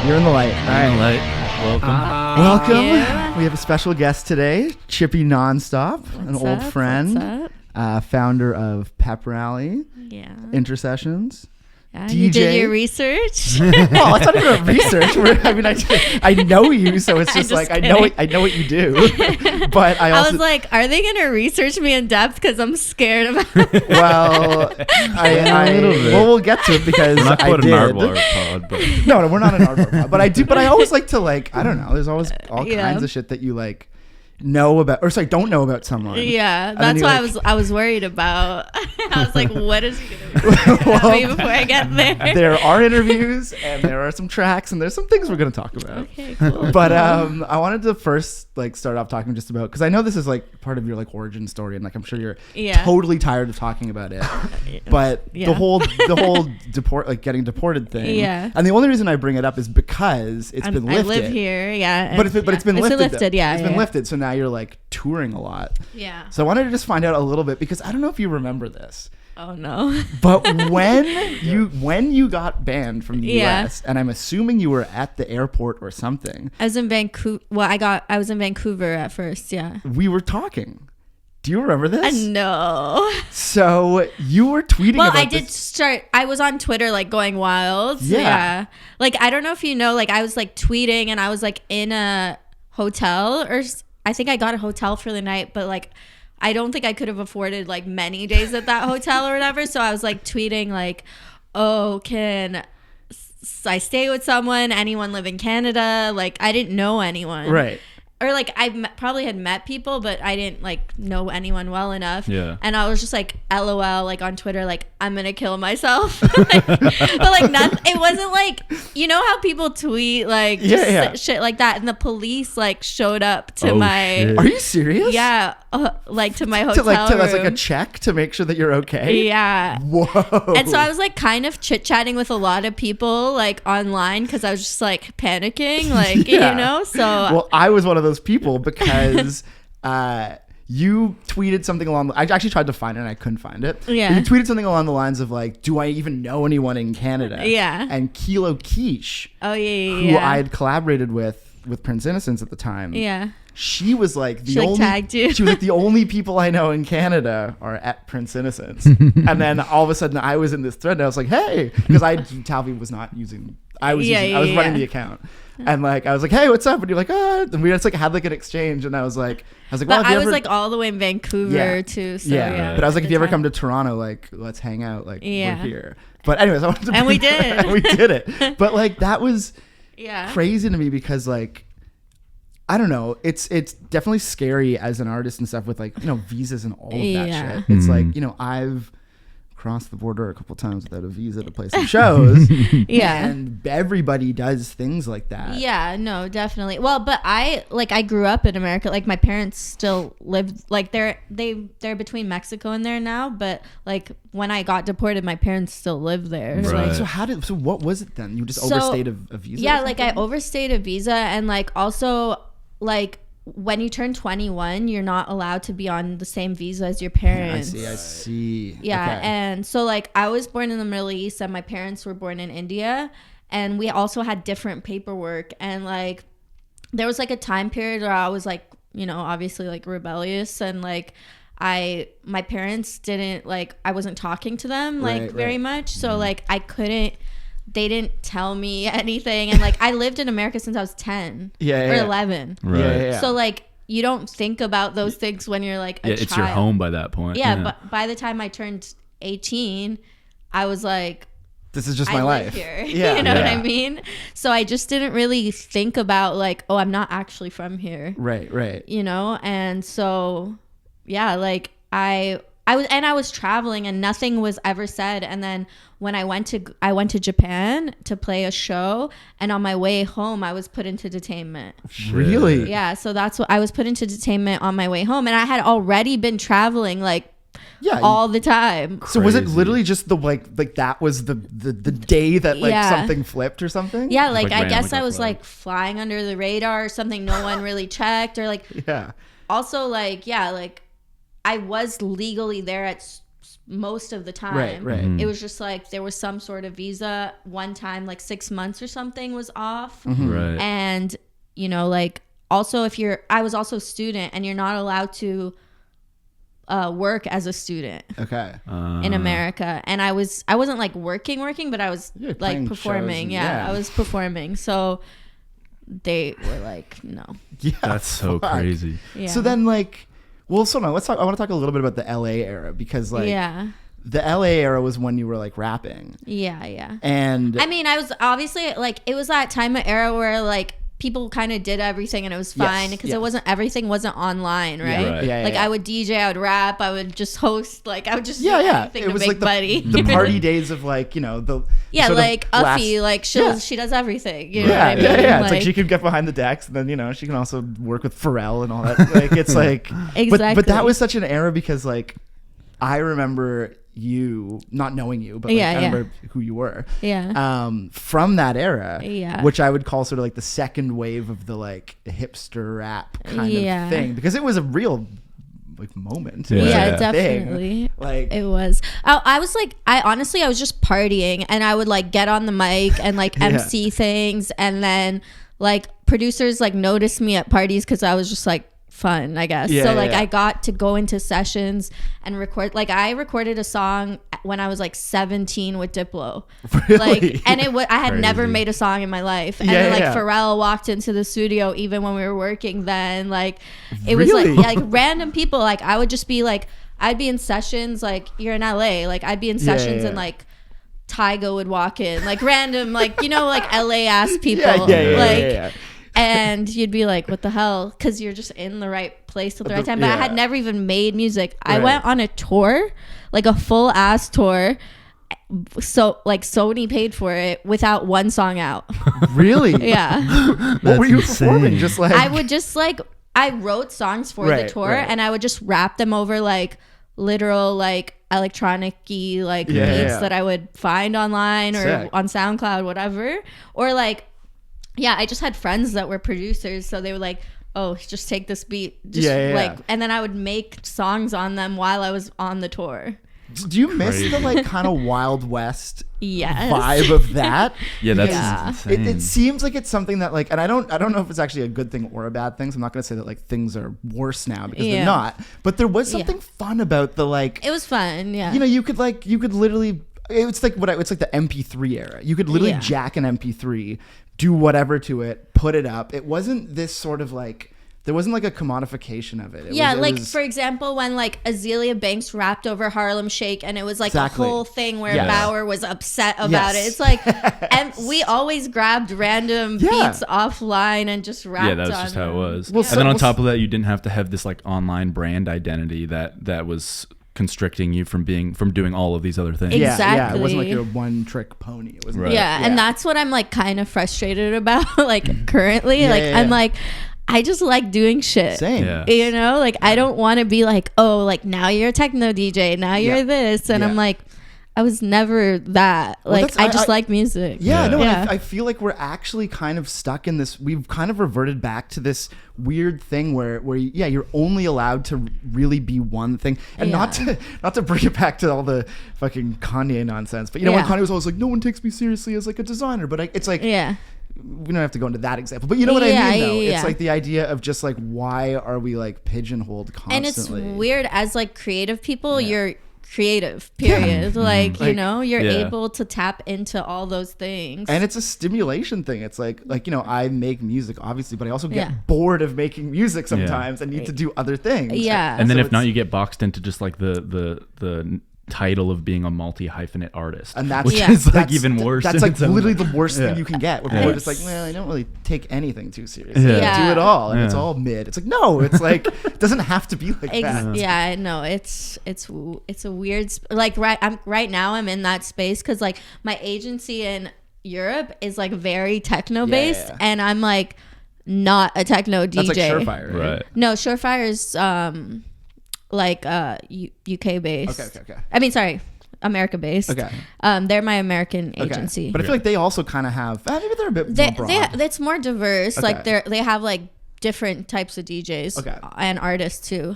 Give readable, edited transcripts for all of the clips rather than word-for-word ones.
You're in the light. All right. Light. Welcome. Welcome. We have a special guest today, Chippy Nonstop, an What's old up? friend, founder of Pep Rally, Yeah. Intercessions. Yeah, DJ. you did your research. Well, it's not even a research. I know you, so it's just like I know what you do. But I was like, are they gonna research me in depth? Because I'm scared about it. Well, we'll get to it because not I quite did. an Aardvark pod, but No, we're not an Aardvark pod. But I do. But I always like to I don't know. There's always all Yeah. kinds of shit that you know about, or don't know about someone. Yeah, And then that's you, why I was worried about. I was like, what is he gonna do about me before I get there? There are interviews and there are some tracks and there's some things we're gonna talk about. Okay, cool. But I wanted to first start off talking just about, because I know this is part of your origin story, and I'm sure you're totally tired of talking about it. But the whole getting deported thing. Yeah. And the only reason I bring it up is because it's been lifted. I live here, yeah. But it's been lifted. Yeah, it's been lifted. So now you're touring a lot. Yeah. So I wanted to just find out a little bit, because I don't know if you remember this. Oh no. But when you got banned from the US, and I'm assuming you were at the airport or something. I was in Vancouver. Well, I was in Vancouver at first. Yeah. We were talking. Do you remember this? No. So you were tweeting about this. Well, I did start. I was on Twitter going wild. Yeah. I don't know if you know. I was tweeting, and I was in a hotel, or I think I got a hotel for the night, but I don't think I could have afforded many days at that hotel or whatever. So I was tweeting oh, can I stay with someone? Anyone live in Canada? I didn't know anyone. Right. Or probably had met people, but I didn't know anyone well enough. Yeah. And I was just LOL on Twitter, I'm gonna kill myself. But nothing. It wasn't you know how people tweet shit like that, and the police showed up to my. Shit. Are you serious? Yeah, to my hotel to as room. a check to make sure that you're okay. Yeah. Whoa. And so I was kind of chit chatting with a lot of people online, because I was just panicking, So well, I was one of those people because you tweeted something along I actually tried to find it and I couldn't find it. Yeah. But you tweeted something along the lines of do I even know anyone in Canada? Yeah. And Kilo Quiche, oh yeah, who I had collaborated with Prince Innocence at the time. Yeah. She was She tagged you. She was the only people I know in Canada are at Prince Innocence. And then all of a sudden I was in this thread and I was like, hey, because Talvi was not using. I was running the account. And I was like, hey, what's up? And you're like, oh, and we just had an exchange. And I was like, well, but I was all the way in Vancouver too. So yeah. But I was like, if you ever come to Toronto, let's hang out. We're here. But anyways, I wanted to. And we did. We did it. But that was yeah crazy to me because I don't know. It's definitely scary as an artist and stuff with visas and all of that shit. It's I've crossed the border a couple times without a visa to play some shows. Yeah. And everybody does things like that. Yeah, no, definitely. Well, but I grew up in America. My parents still lived they're between Mexico and there now, but when I got deported, my parents still live there. Right. So what was it then? You just overstayed a visa? Yeah, I overstayed a visa, and also when you turn 21, you're not allowed to be on the same visa as your parents. I see. Yeah, okay. and so I was born in the Middle East, and my parents were born in India, and we also had different paperwork. And there was a time period where I was obviously rebellious, and my parents didn't I wasn't talking to them very much, so I couldn't. They didn't tell me anything, and I lived in America since I was 10 or 11. Right. Yeah. So you don't think about those things when you're a child. It's your home by that point. Yeah, but by the time I turned 18, I was this is just my I life. live here. Yeah. You know what I mean? So I just didn't really think about oh, I'm not actually from here. Right. And so yeah, I was traveling and nothing was ever said. And then when I went to Japan to play a show, and on my way home I was put into detainment. Really? Yeah, so that's what I was put into detainment on my way home, and I had already been traveling all the time. So was it literally just the that was the day that something flipped or something? Yeah, I guess I was flying under the radar or something. No one really checked, or yeah. Also I was legally there at most of the time. Right. It was just like there was some sort of visa one time, like 6 months or something was off. Right. And, you know, like also I was also a student, and you're not allowed to work as a student in America. And I wasn't like working, but I was like performing. I was performing. So they were like, no. Yeah, that's so crazy. Yeah. So then like, well, so now I want to talk a little bit about the LA era, because like the LA era was when you were like rapping. Yeah. And I mean, I was obviously like, it was that time of era where like people kind of did everything and it was fine because everything wasn't online, right? Like I would DJ, I would rap, I would just host, like I would just do anything it to was make like money. The party days of like, you know, the like Uffie, like she does everything. You know what I mean? It's like she could get behind the decks, and then, you know, she can also work with Pharrell and all that. Like it's like exactly. But that was such an era, because like I remember you not knowing you, but like, I remember who you were from that era, which I would call sort of like the second wave of the like hipster rap kind of thing, because it was a real like moment. Definitely. Like it was. I was like, I was just partying, and I would like get on the mic and like MC things, and then like producers like noticed me at parties because I was just like fun, I guess. I got to go into sessions and record. Like I recorded a song when I was like 17 with Diplo. Really? Like, and I had never made a song in my life. And then like Pharrell walked into the studio even when we were working then. Like it was like random people. Like I would just be like, I'd be in sessions, like you're in LA. Like I'd be in sessions and like Tyga would walk in, like random, like, you know, like LA ass people. And you'd be like, what the hell? Because you're just in the right place at the right time. But I had never even made music. I went on a tour, like a full ass tour. So like Sony paid for it without one song out. Really? Yeah. What were you performing? Just like I wrote songs for the tour, and I would just rap them over like literal like electronic-y like beats that I would find online or on SoundCloud, whatever. Or like, I just had friends that were producers, so they were like, oh, just take this beat, and then I would make songs on them while I was on the tour. Do you miss the like kind of Wild West vibe of that? That's insane. It seems like it's something that like, and I don't know if it's actually a good thing or a bad thing. So I'm not going to say that like things are worse now, because they're not. But there was something fun about the like. It was fun, You know, you could literally. It's like it's like the MP3 era. You could literally jack an MP3, do whatever to it, put it up. It wasn't this sort of like, there wasn't like a commodification of it. It was, for example, when like Azealia Banks rapped over Harlem Shake, and it was like a whole thing where Bauer was upset about it. It's like, and we always grabbed random beats offline and just rapped on that was just how it was. Well, and then on top of that, you didn't have to have this like online brand identity that was constricting you from doing all of these other things. Exactly. It wasn't like a one-trick pony. It wasn't and that's what I'm like kind of frustrated about like currently. I'm like, I just like doing shit. Same. You know, like I don't want to be like, oh, like now you're a techno DJ, now you're this, and I'm like, I was never that. Like I just like music. I feel like we're actually kind of stuck in this. We've kind of reverted back to this weird thing where you're only allowed to really be one thing, and not to bring it back to all the fucking Kanye nonsense. But you know, when Kanye was always like, no one takes me seriously as like a designer, but it's like we don't have to go into that example, but you know what I mean though. It's like the idea of just like, why are we like pigeonholed constantly? And it's weird, as like creative people, you're creative, period. Like, you know, you're able to tap into all those things, and it's a stimulation thing. It's like you know, I make music obviously, but I also get bored of making music sometimes and need to do other things. And then if not, you get boxed into just like the title of being a multi-hyphenate artist, and that's which is like even worse. That's like literally the worst thing you can get, where people are just like, well, I don't really take anything too seriously. Do it all, and it's all mid. It's like, no, it's like it doesn't have to be like that. Yeah, no, it's a weird like right now I'm in that space because like my agency in Europe is like very techno based, and I'm like not a techno DJ. That's like Surefire, right? No, Surefire is like UK based. Okay. I mean, sorry, America based. Okay. They're my American agency. But I feel like they also kind of have maybe they're a bit more broad. It's more diverse. Like they have like different types of DJs and artists too.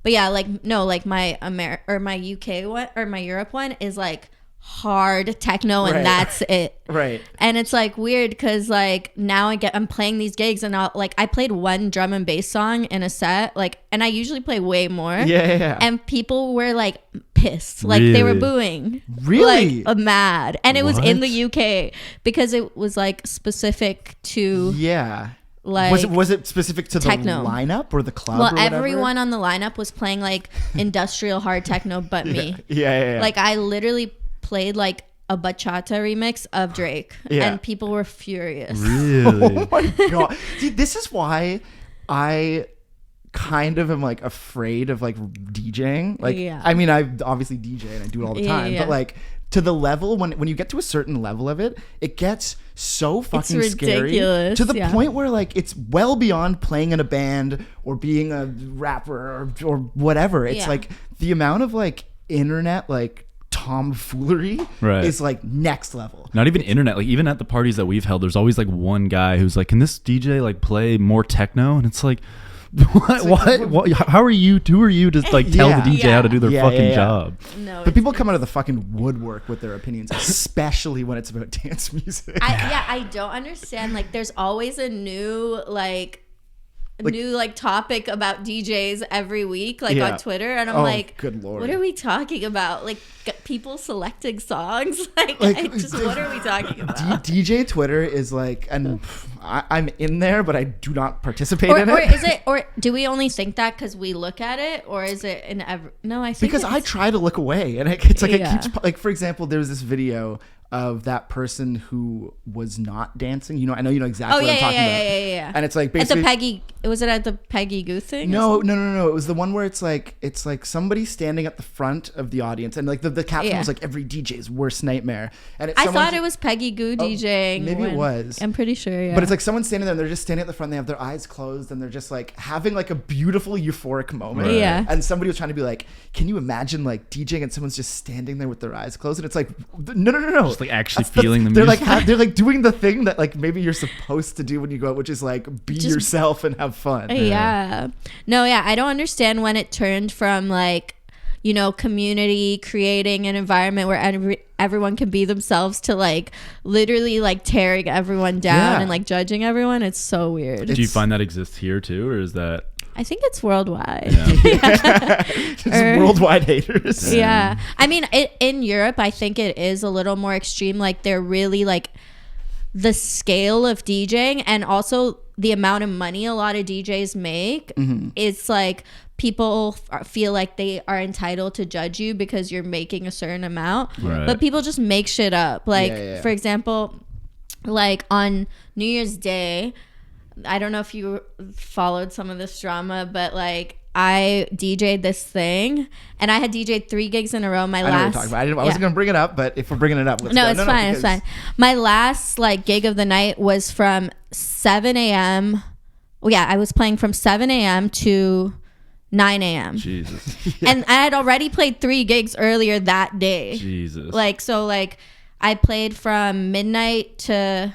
But yeah, like no, like my my UK one or my Europe one is like hard techno and that's it. Right. And it's like weird because like now I'm playing these gigs and I played one drum and bass song in a set, like, and I usually play way more. Yeah. And people were like pissed, like they were booing, really, like mad. And it was in the UK because it was like specific to like was it specific to techno. The lineup or the club? Well, or everyone on the lineup was playing like industrial hard techno, but me. Yeah. Like I literally played like a bachata remix of Drake, and people were furious. Really? Oh my god! See, this is why I kind of am like afraid of like DJing. Like, I mean, I obviously DJ and I do it all the time, but like to the level when you get to a certain level of it, it gets so fucking scary to the point where like it's well beyond playing in a band or being a rapper or whatever. It's like the amount of like internet like tomfoolery is like next level. Not even internet, like even at the parties that we've held, there's always like one guy who's like, can this DJ like play more techno? And it's like, what? How are you? Who are you to like tell the DJ how to do their fucking job? No, but people come out of the fucking woodwork with their opinions, especially when it's about dance music. I don't understand. Like, there's always a new topic about DJs every week, like on Twitter, and I'm like, good lord, what are we talking about? Like people selecting songs? Like what are we talking about? DJ Twitter is like, and I'm in there, but I do not participate in it. Or is it? Or do we only think that because we look at it, or is it in every? No, I think because I try to look away, and it's like it keeps like, for example, there was this video of that person who was not dancing. You know, I know you know exactly what I'm talking about. Yeah. And it's like basically at the Peggy. Was it at the Peggy Goo thing? No. It was the one where it's like somebody standing at the front of the audience, and like the caption was like every DJ's worst nightmare. And I thought it was Peggy Goo DJing. Maybe it was. I'm pretty sure. Yeah. But it's like someone standing there, and they're just standing at the front. They have their eyes closed, and they're just like having like a beautiful euphoric moment. Right. Yeah. And somebody was trying to be like, can you imagine like DJing and someone's just standing there with their eyes closed? And it's like, no. Just like actually feeling the they're music. like they're like doing the thing that like maybe you're supposed to do when you go out, which is like be yourself and have fun. No, I don't understand when it turned from like, you know, community creating an environment where everyone can be themselves to like literally like tearing everyone down and like judging everyone. It's so weird. Do you find that exists here too, or is that? I think it's worldwide. Just worldwide haters. Yeah. I mean, in Europe, I think it is a little more extreme. Like they're really like the scale of DJing and also the amount of money a lot of DJs make. It's like people feel like they are entitled to judge you because you're making a certain amount. Right. But people just make shit up. Like, for example, like on New Year's Day, I don't know if you followed some of this drama, but like I DJ'd this thing and I had DJ'd 3 gigs in a row. I wasn't going to bring it up, but if we're bringing it up, let's go. It's fine. My last like gig of the night was from 7 a.m. Well, yeah, I was playing from 7 a.m. to 9 a.m. Jesus. And I had already played 3 gigs earlier that day. Jesus. Like, so like I played from midnight to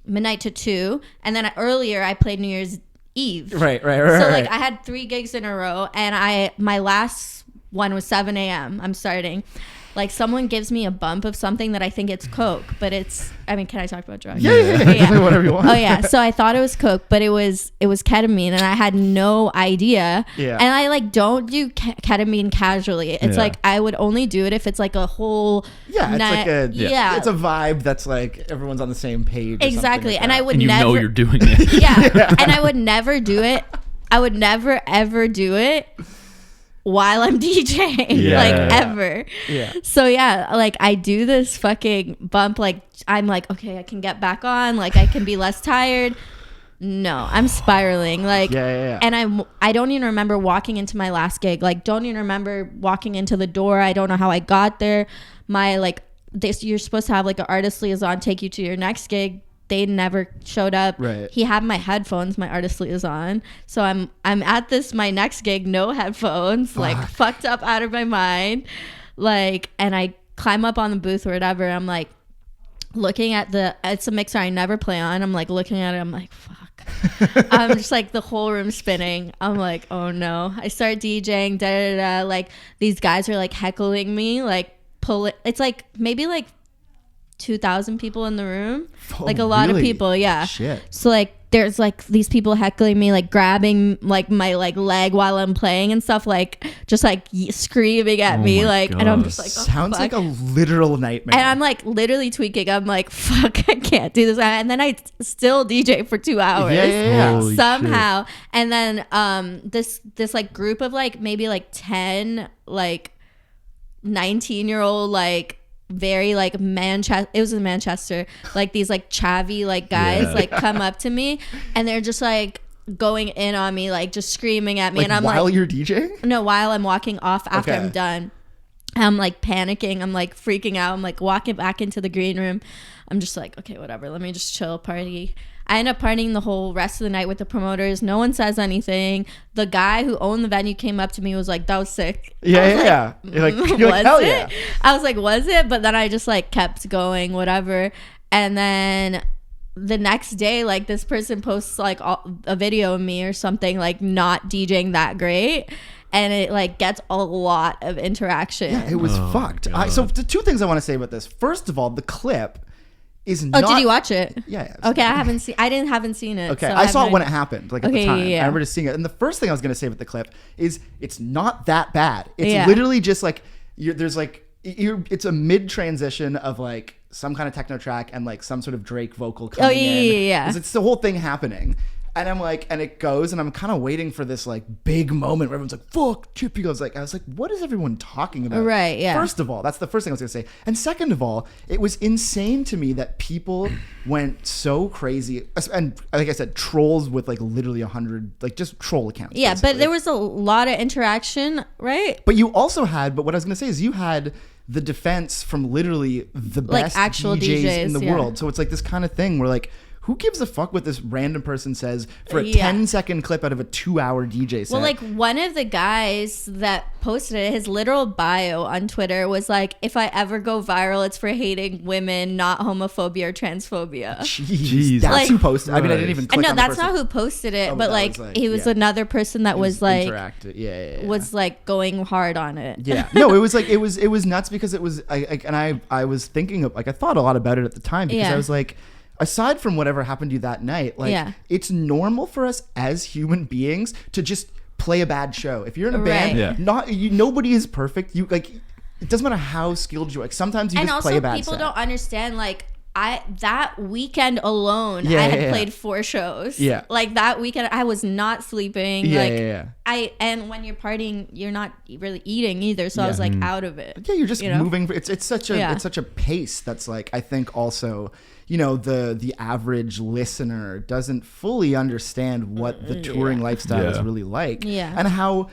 2, and then earlier I played New Year's Eve. Right. So like I had 3 gigs in a row, and my last one was 7 a.m. I'm starting. Like someone gives me a bump of something that I think it's Coke, but it's, I mean, can I talk about drugs? Yeah. Whatever you want. Oh yeah. So I thought it was Coke, but it was ketamine, and I had no idea. Yeah. And I like don't do ketamine casually. It's like I would only do it if it's like a whole it's like it's a vibe that's like everyone's on the same page. Exactly. Like and I would and never know you're doing it. Yeah. And I would never do it. I would never ever do it while I'm DJing, ever. Yeah. So like I do this fucking bump, like I'm like, okay, I can get back on, like I can be less tired. No, I'm spiraling, like, and I don't even remember walking into my last gig, like don't even remember walking into the door. I don't know how I got there. My like you're supposed to have like an artist liaison take you to your next gig. They never showed up. Right. He had my headphones, my artist liaison. So I'm at my next gig, no headphones, like fucked up out of my mind. Like, and I climb up on the booth or whatever. I'm like, looking at it's a mixer I never play on. I'm like looking at it. I'm like, fuck. I'm just like the whole room spinning. I'm like, oh no. I start DJing. Da da da. Like these guys are like heckling me. Like pull it. It's like maybe like 2,000 people in the room. Like a lot of people. Yeah. Shit. So like there's like these people heckling me, like grabbing like my like leg while I'm playing and stuff, like just like screaming at me, like God. And I'm just like, oh, sounds like a literal nightmare. And I'm like literally tweaking. I'm like, fuck, I can't do this. And then I still DJ for 2 hours somehow. Shit. And then this like group of like maybe like 10 like 19-year-old like very like Manchester, it was in Manchester, like these like chavvy like guys like come up to me and they're just like going in on me, like just screaming at me, like, and I'm while like, you're DJing? No, while I'm walking off after I'm done. I'm like panicking, I'm like freaking out, I'm like walking back into the green room. I'm just like, okay, whatever, let me just chill, party. I end up partying the whole rest of the night with the promoters. No one says anything. The guy who owned the venue came up to me, was like, that was sick. Yeah. You're like, hell yeah. I was like, was it? But then I just like kept going, whatever. And then the next day, like this person posts like a video of me or something, like not DJing that great. And it like gets a lot of interaction. Yeah, it was fucked. So the two things I want to say about this. First of all, the clip is not. Oh, did you watch it? Yeah. Okay, I haven't seen it. Okay, so I saw it when it happened, like at the time. Yeah. I remember just seeing it. And the first thing I was going to say with the clip is it's not that bad. It's literally just like it's a mid transition of like some kind of techno track and like some sort of Drake vocal coming in. Yeah. It's the whole thing happening. And I'm like, and it goes, and I'm kind of waiting for this like big moment where everyone's like, fuck, Chippy. I was like, what is everyone talking about? Right, yeah. First of all, that's the first thing I was going to say. And second of all, it was insane to me that people went so crazy. And like I said, trolls with like literally 100, like just troll accounts. Yeah, basically. but there was a lot of interaction, right? But you also had, but what I was going to say is you had the defense from literally the best actual DJs in the world. So it's like this kind of thing where like, who gives a fuck what this random person says for a 10-second clip out of a 2-hour DJ set? Well, like one of the guys that posted it, his literal bio on Twitter was like, if I ever go viral, it's for hating women, not homophobia or transphobia. Jeez. That's like, who posted it. I mean, I didn't even click on the person. No, that's not who posted it, but like he was another person that was like, was like going hard on it. Yeah. No, it was like, it was nuts because it was, I was thinking of, like, I thought a lot about it at the time because I was like, aside from whatever happened to you that night, like it's normal for us as human beings to just play a bad show. If you're in a band, nobody is perfect. You like, it doesn't matter how skilled you are. Like, sometimes you just play a bad set. And also people don't understand, like, that weekend alone, I had played 4 shows. Yeah. Like that weekend, I was not sleeping. And when you're partying, you're not really eating either. So I was like out of it. Yeah, you're just moving. It's such a pace that's like, I think also, you know, the average listener doesn't fully understand what the touring lifestyle is really like. Yeah. And how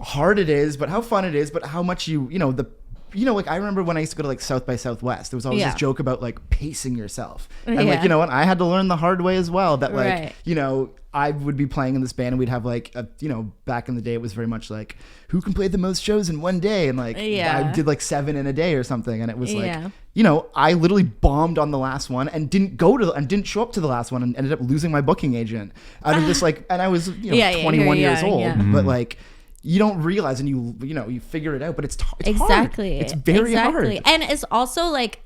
hard it is, but how fun it is, but how much like I remember when I used to go to like South by Southwest, there was always this joke about like pacing yourself. And like, you know, and I had to learn the hard way as well that like, you know, I would be playing in this band and we'd have like, back in the day, it was very much like, who can play the most shows in one day? And like, I did like 7 in a day or something. And it was like, you know, I literally bombed on the last one and didn't show up to the last one and ended up losing my booking agent out of this like, and I was, 21 years old, but like, you don't realize and you figure it out, but it's exactly hard. It's very hard. And it's also like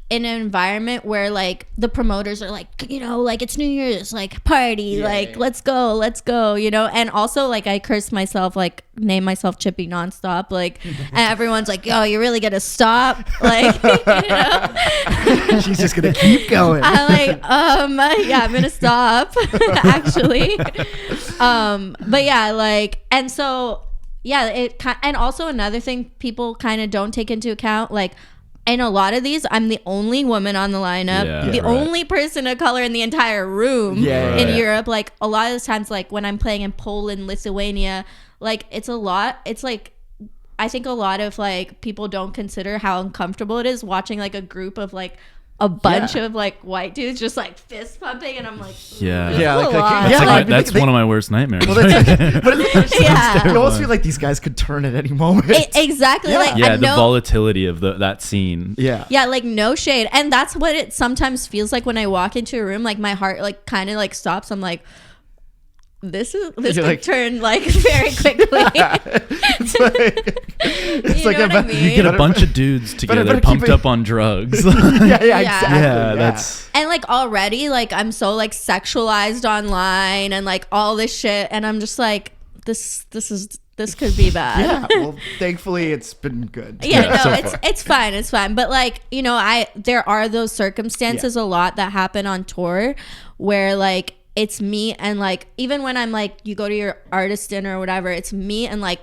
in an environment where like the promoters are like, like it's New Year's, like party, let's go, you know. And also like I cursed myself, like name myself Chippy nonstop, like, and everyone's like, yo, you're really gonna stop, like, she's just gonna keep going. I'm like, I'm gonna stop actually. But yeah, like, and so and also another thing people kind of don't take into account, like, in a lot of these, I'm the only woman on the lineup, the only person of color in the entire room in Europe. Like a lot of the times, like when I'm playing in Poland, Lithuania, like it's a lot. It's like, I think a lot of like people don't consider how uncomfortable it is watching like a group of like a bunch of like white dudes just like fist pumping, and I'm like, that's one of my worst nightmares. Well, you almost feel like these guys could turn at any moment. Exactly. The volatility of that scene. Like no shade, and that's what it sometimes feels like when I walk into a room. Like my heart like kind of like stops. I'm like, this could like, turn like very quickly. It's like I mean? You get a bunch of dudes together pumped up on drugs. Exactly. That's and like already like I'm so like sexualized online and like all this shit, and I'm just like this could be bad. Well, thankfully it's been good. It's fine, but like, you know, there are those circumstances a lot that happen on tour where like it's me and like, even when I'm like, you go to your artist dinner or whatever, it's me and like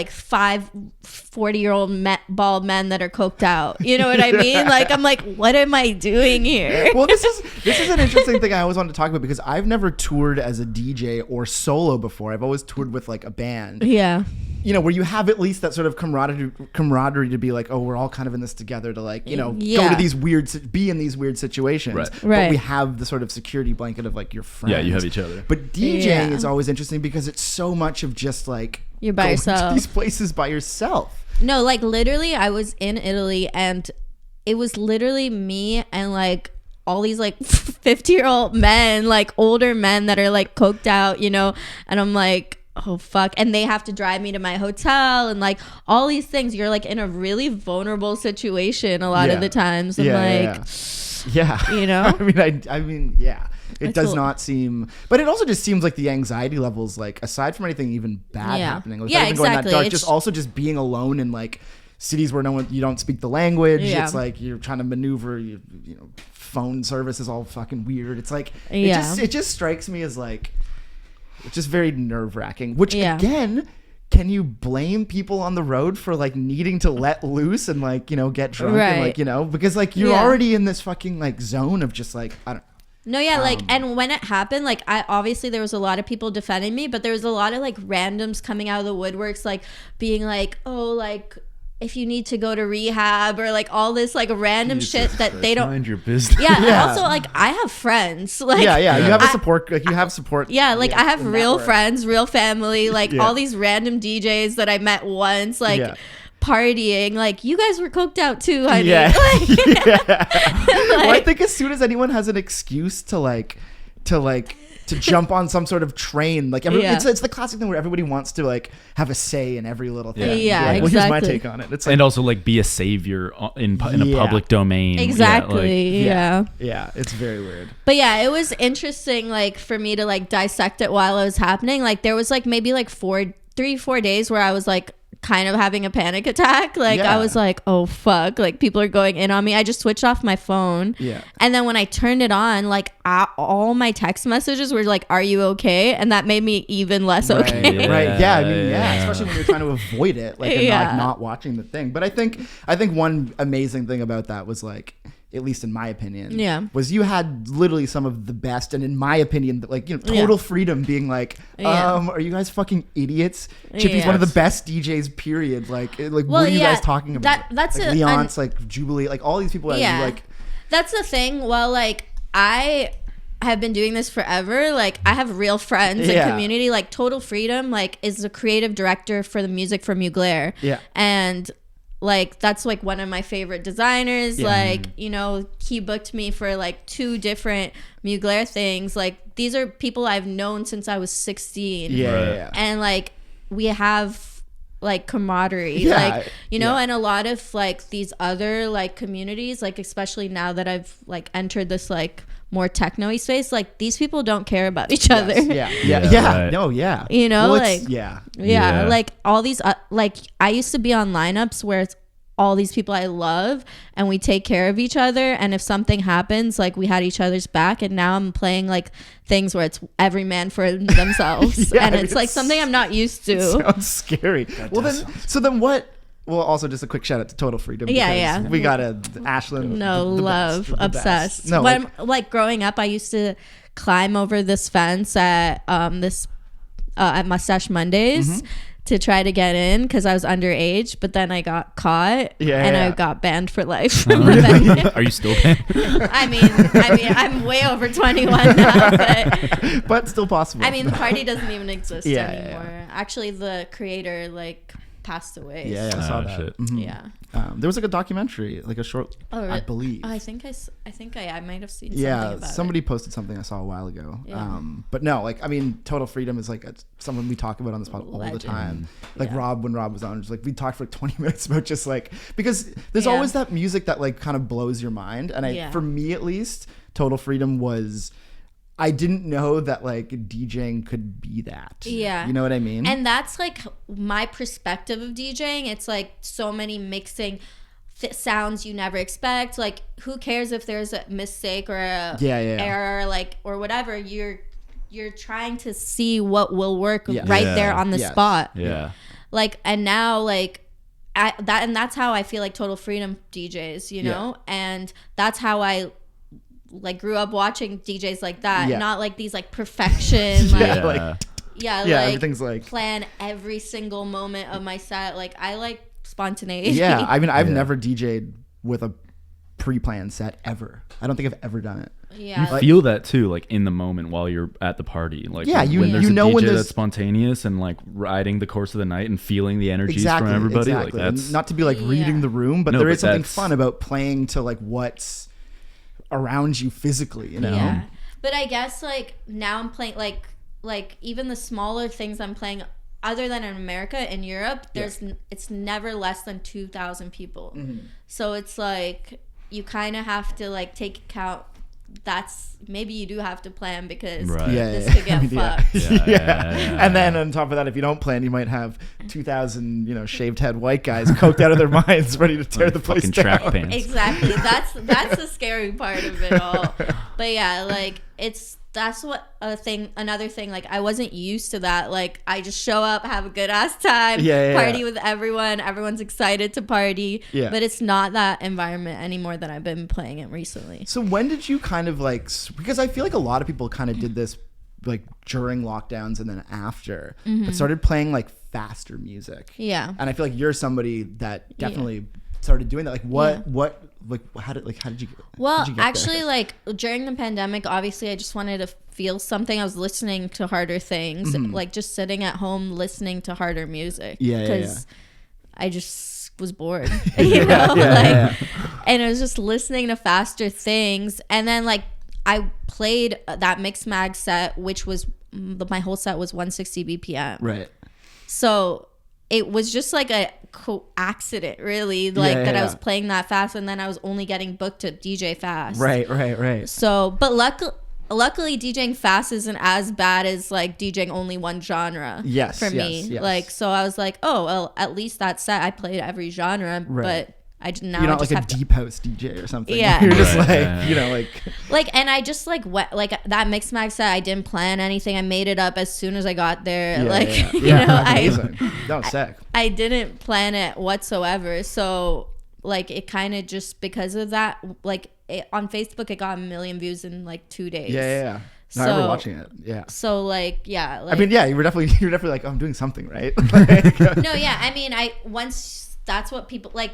5 40-year-old bald men that are coked out. You know what I mean? Like, I'm like, what am I doing here? Well, this is an interesting thing I always wanted to talk about, because I've never toured as a DJ or solo before. I've always toured with like a band. Yeah. You know, where you have at least that sort of camaraderie to be like, oh, we're all kind of in this together to like, you know, go to these be in these weird situations. Right. But we have the sort of security blanket of like your friends. Yeah, you have each other. But DJing is always interesting because it's so much of just like, you're by yourself. To these places by yourself. No, like literally I was in Italy and it was literally me and like all these like 50-year-old men, like older men that are like coked out, you know, and I'm like, oh fuck, and they have to drive me to my hotel and like all these things. You're like in a really vulnerable situation a lot of the times. I'm you know. I mean it does not seem, but it also just seems like the anxiety levels, like aside from anything even bad happening, like even going that dark, just also just being alone in like cities where you don't speak the language. It's like you're trying to maneuver, you know, phone service is all fucking weird. It's like it just strikes me as like, it's just very nerve-wracking, which again, can you blame people on the road for like needing to let loose and like, you know, get drunk and like, you know, because like you're already in this fucking like zone of just like, I don't No, like, and when it happened, like, obviously there was a lot of people defending me, but there was a lot of like randoms coming out of the woodworks, like being like, oh, like, if you need to go to rehab, or like all this like random shit that they don't mind your business. Also like I have friends, like you have a support, like you have support. I have real friends, real family, like all these random DJs that I met once, like partying, like you guys were coked out too, honey. Well, I think as soon as anyone has an excuse to jump on some sort of train, like it's the classic thing where everybody wants to like have a say in every little thing. Exactly. Well, here's my take on it. It's like, and also like be a savior in a public domain. Exactly. Yeah, it's very weird. But yeah, it was interesting, like for me to like dissect it while it was happening. Like there was like maybe like 4 days where I was like kind of having a panic attack. Like I was like, oh fuck, like people are going in on me. I just switched off my phone, and then when I turned it on, like all my text messages were like, are you okay? And that made me even less okay. Especially when you're trying to avoid it, like, and like not watching the thing. But I think one amazing thing about that was like, at least in my opinion, was you had literally some of the best, and in my opinion, like, you know, total freedom, being like, are you guys fucking idiots? Chippy's one of the best DJs, period. Like what are you guys talking about? That's like Leonce, like Jubilee, like all these people. Like, that's the thing. Well, like I have been doing this forever. Like I have real friends and community. Like Total Freedom, like is the creative director for the music for Mugler. And like that's like one of my favorite designers. Like, you know, he booked me for like 2 different Mugler things. Like these are people I've known since I was 16. And like we have like camaraderie, like, you know, and a lot of like these other like communities, like especially now that I've like entered this like more techno-y space, like these people don't care about each other. You know, well, like yeah, like all these like I used to be on lineups where it's all these people I love and we take care of each other, and if something happens, like we had each other's back. And now I'm playing like things where it's every man for themselves. And it's like something I'm not used to. Sounds scary. Then what? Well, also just a quick shout out to Total Freedom. We got Ashlyn. Love, obsessed. No, when like growing up, I used to climb over this fence at at Mustache Mondays to try to get in because I was underage, but then I got caught I got banned for life from the venue. Are you still banned? I mean, I'm way over 21 now, but still possible. I mean, the party doesn't even exist anymore. Actually, the creator like passed away. Yeah, I saw that. Shit. Mm-hmm. Yeah. There was like a documentary, like a short, really? I believe. Oh, I think I might have seen. Yeah, something about somebody posted something I saw a while ago. Yeah. But no, like I mean, Total Freedom is like someone we talk about on this pod all the time. Like when Rob was on, just like we talked for like 20 minutes about just like, because there's always that music that like kind of blows your mind, and for me at least, Total Freedom was. I didn't know that like DJing could be that. Yeah. You know what I mean? And that's like my perspective of DJing. It's like so many mixing sounds you never expect. Like who cares if there's a mistake or a error, like, or whatever. You're trying to see what will work right there on the spot. Yeah. Like, and now like that's how I feel like Total Freedom DJs, you know? And that's how I like grew up watching DJs like that, not like these like perfection like everything's like plan every single moment of my set. Like I like spontaneity. Yeah, I mean I've never DJ'd with a pre-planned set ever. I don't think I've ever done it. Yeah, you feel that too, like in the moment while you're at the party. Like when there's a know DJ when that's spontaneous and like riding the course of the night and feeling the energies from everybody. Like that's and not to be like reading the room, but there is something fun about playing to like what's around you physically, you know. Yeah, but I guess like now I'm playing like even the smaller things I'm playing, other than in America, in Europe, it's never less than 2,000 people. So it's like you kind of have to like take account. That's maybe you do have to plan because this could get fucked. And then on top of that, if you don't plan, you might have 2,000 shaved head white guys coked out of their minds, ready to tear the place down. Track pants. Exactly. That's the scary part of it all. But yeah, like that's what another thing, like I wasn't used to that. Like I just show up, have a good ass time, party with everyone's excited to party, but it's not that environment anymore that I've been playing it recently. So when did you kind of like, because I feel like a lot of people kind of did this like during lockdowns and then after, but started playing like faster music. Yeah. And I feel like you're somebody that definitely started doing that. Like what how did you actually there? Like during the pandemic, obviously I just wanted to feel something. I was listening to harder things, like just sitting at home listening to harder music because I just was bored, you know, and I was just listening to faster things. And then like I played that Mix Mag set, which was my whole set was 160 BPM. Right. So it was just like a accident, really, like that I was playing that fast, and then I was only getting booked to DJ fast. Right. So, but luckily, DJing fast isn't as bad as like DJing only one genre. Yes, for me, like so, I was like, oh well, at least that set I played every genre, but I didn't. You're not like a deep house DJ or something. Yeah, you're just like and I just like that Mix Mag set. I didn't plan anything. I made it up as soon as I got there. Amazing. That was sick. I didn't plan it whatsoever. So like it kind of just because of that, like on Facebook, it got 1 million views in like 2 days. Yeah. No, I remember watching it. Yeah. So like, yeah. Like, I mean, yeah, you were definitely like, oh, I'm doing something right. No, yeah. I mean, once that's what people like.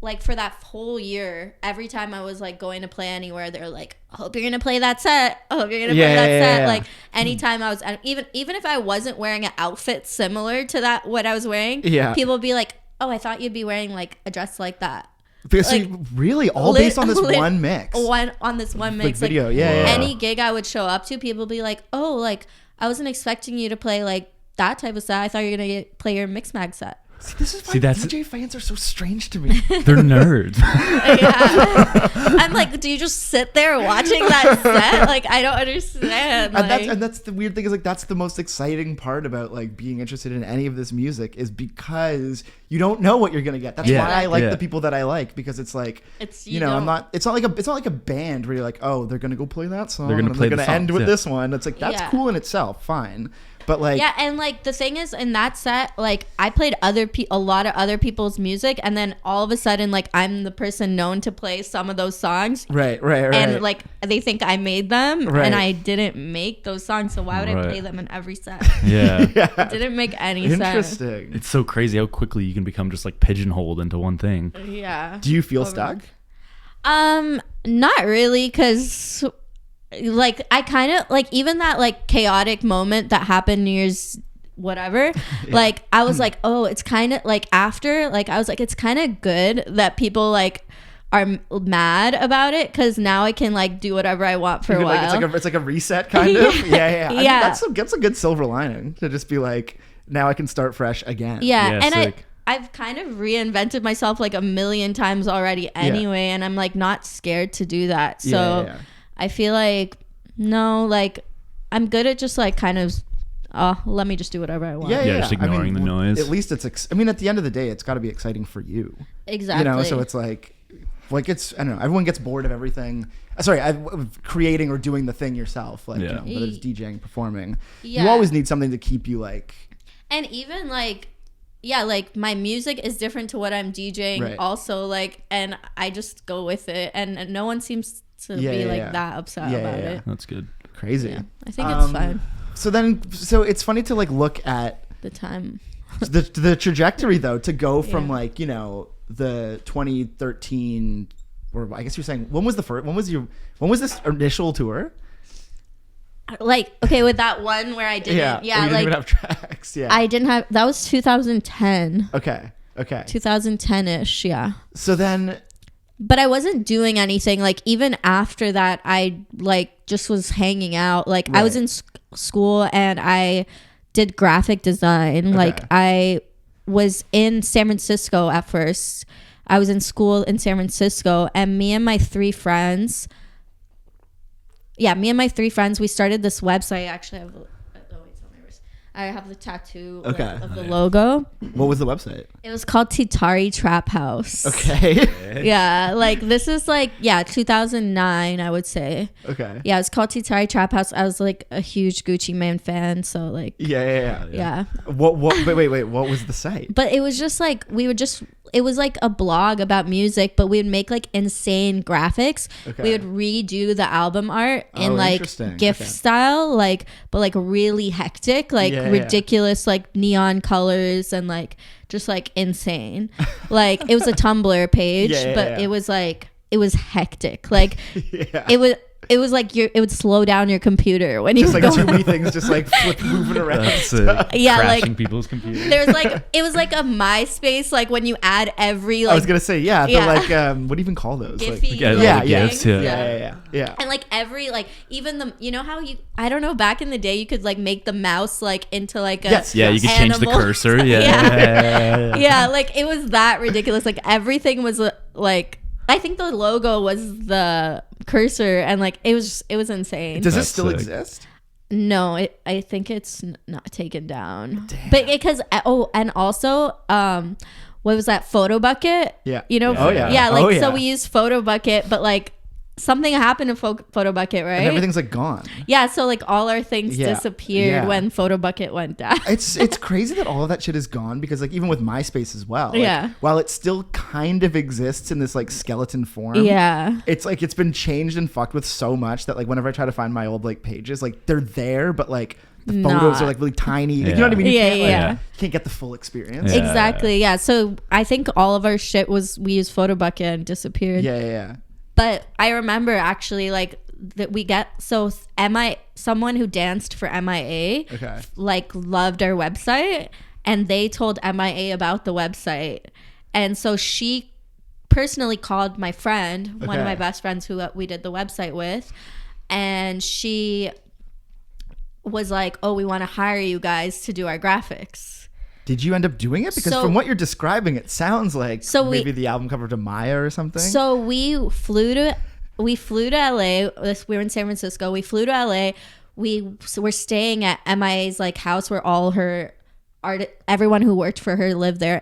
Like for that whole year, every time I was like going to play anywhere, they're like, I hope you're gonna play that set. I hope you're gonna play that set. Yeah. Like anytime I was, even if I wasn't wearing an outfit similar to that what I was wearing, people would be like, oh, I thought you'd be wearing like a dress like that. Because like, really all based on this one mix. On this one mix. Like video, Any gig I would show up to, people would be like, oh, like I wasn't expecting you to play like that type of set. I thought you were gonna play your Mix Mag set. See, this is why DJ fans are so strange to me. They're nerds. I'm like, do you just sit there watching that set? Like, I don't understand. And that's the weird thing is like that's the most exciting part about like being interested in any of this music is because you don't know what you're gonna get. That's why I like the people that I like, because it's like it's not like a band where you're like, oh, they're gonna go play that song. They're gonna end with this one. It's like that's cool in itself, fine. But like, yeah, and like the thing is, in that set, like I played a lot of other people's music, and then all of a sudden, like I'm the person known to play some of those songs, right, and like they think I made them, right. and I didn't make those songs, so why would I play them in every set? Yeah. It didn't make any sense. Interesting. It's so crazy how quickly you can become just like pigeonholed into one thing. Yeah. Do you feel stuck? Not really, because like I kind of like even that like chaotic moment that happened New Year's whatever like I was like, oh, it's kind of like after like I was like, it's kind of good that people like are mad about it, because now I can like do whatever I want for a while. It's like a reset kind of. Yeah. I mean, Yeah. that's a good silver lining, to just be like, now I can start fresh again. Yeah, and sick. I've kind of reinvented myself like a million times already anyway, and I'm like not scared to do that. So I feel like no, like I'm good at just like kind of let me just do whatever I want. Yeah. Just ignoring the noise. At least it's I mean, at the end of the day, it's got to be exciting for you. Exactly. You know, so it's like it's, I don't know, everyone gets bored of everything. Sorry, of creating or doing the thing yourself, like you know, whether it's DJing, performing. You always need something to keep you like. And even like, yeah, like my music is different to what I'm DJing also, like, and I just go with it, and no one seems to be that upset about it. That's good. Crazy. Yeah, I think it's fine. So it's funny to like look at the time, the trajectory though, to go from like, you know, the 2013, or I guess you're saying, when was this initial tour? Like, okay, with that one where I didn't, you didn't like even have tracks. I didn't have, that was 2010. Okay. 2010-ish, yeah. So then, but I wasn't doing anything. Like even after that, I like just was hanging out. Like I was in school and I did graphic design. Okay. Like I was in San Francisco at first. I was in school in San Francisco, and me and my three friends, we started this website. Actually, I have the tattoo of the logo. What was the website? It was called Titari Trap House. Okay. Yeah, like this is like 2009, I would say. Okay. Yeah, it's called Titari Trap House. I was like a huge Gucci Mane fan, so like. Yeah. What? Wait. What was the site? But it was just like it was like a blog about music, but we would make like insane graphics. Okay. We would redo the album art in like GIF style, like, but like really hectic, like ridiculous, like neon colors and like just like insane. Like it was a Tumblr page, but it was like, it was hectic. Like it was like it would slow down your computer when you just like too many things just like moving around. Crashing like people's computers. There's like, it was like a MySpace, like when you add every like, I was gonna say like what do you even call those? Giphy, yeah. And like every like even the, you know how you, I don't know, back in the day you could like make the mouse like into like a you could change the cursor. Yeah, like it was that ridiculous. Like everything was like, I think the logo was the cursor, and like it was insane. Does it still exist? No, I think it's not taken down. Damn. But because and also what was that, Photo Bucket? Yeah. You know? So we used Photo Bucket, but like something happened to Photo Bucket, right? And everything's like gone. Yeah, so like all our things disappeared when Photo Bucket went down. It's crazy that all of that shit is gone, because like even with MySpace as well, like, while it still kind of exists in this like skeleton form, it's like it's been changed and fucked with so much that like whenever I try to find my old like pages, like they're there, but like the photos are like really tiny. You know what I mean? You can't get the full experience. Exactly. Yeah. So I think all of our shit we used Photo Bucket and disappeared. Yeah. But I remember actually like that we get, so someone who danced for MIA like loved our website, and they told MIA about the website, and so she personally called my friend, one of my best friends who we did the website with, and she was like, oh, we want to hire you guys to do our graphics. Did you end up doing it? Because from what you're describing, it sounds like maybe the album cover to Maya or something. So we flew to LA. We were in San Francisco. We flew to LA. We were staying at MIA's like house where all her everyone who worked for her lived there,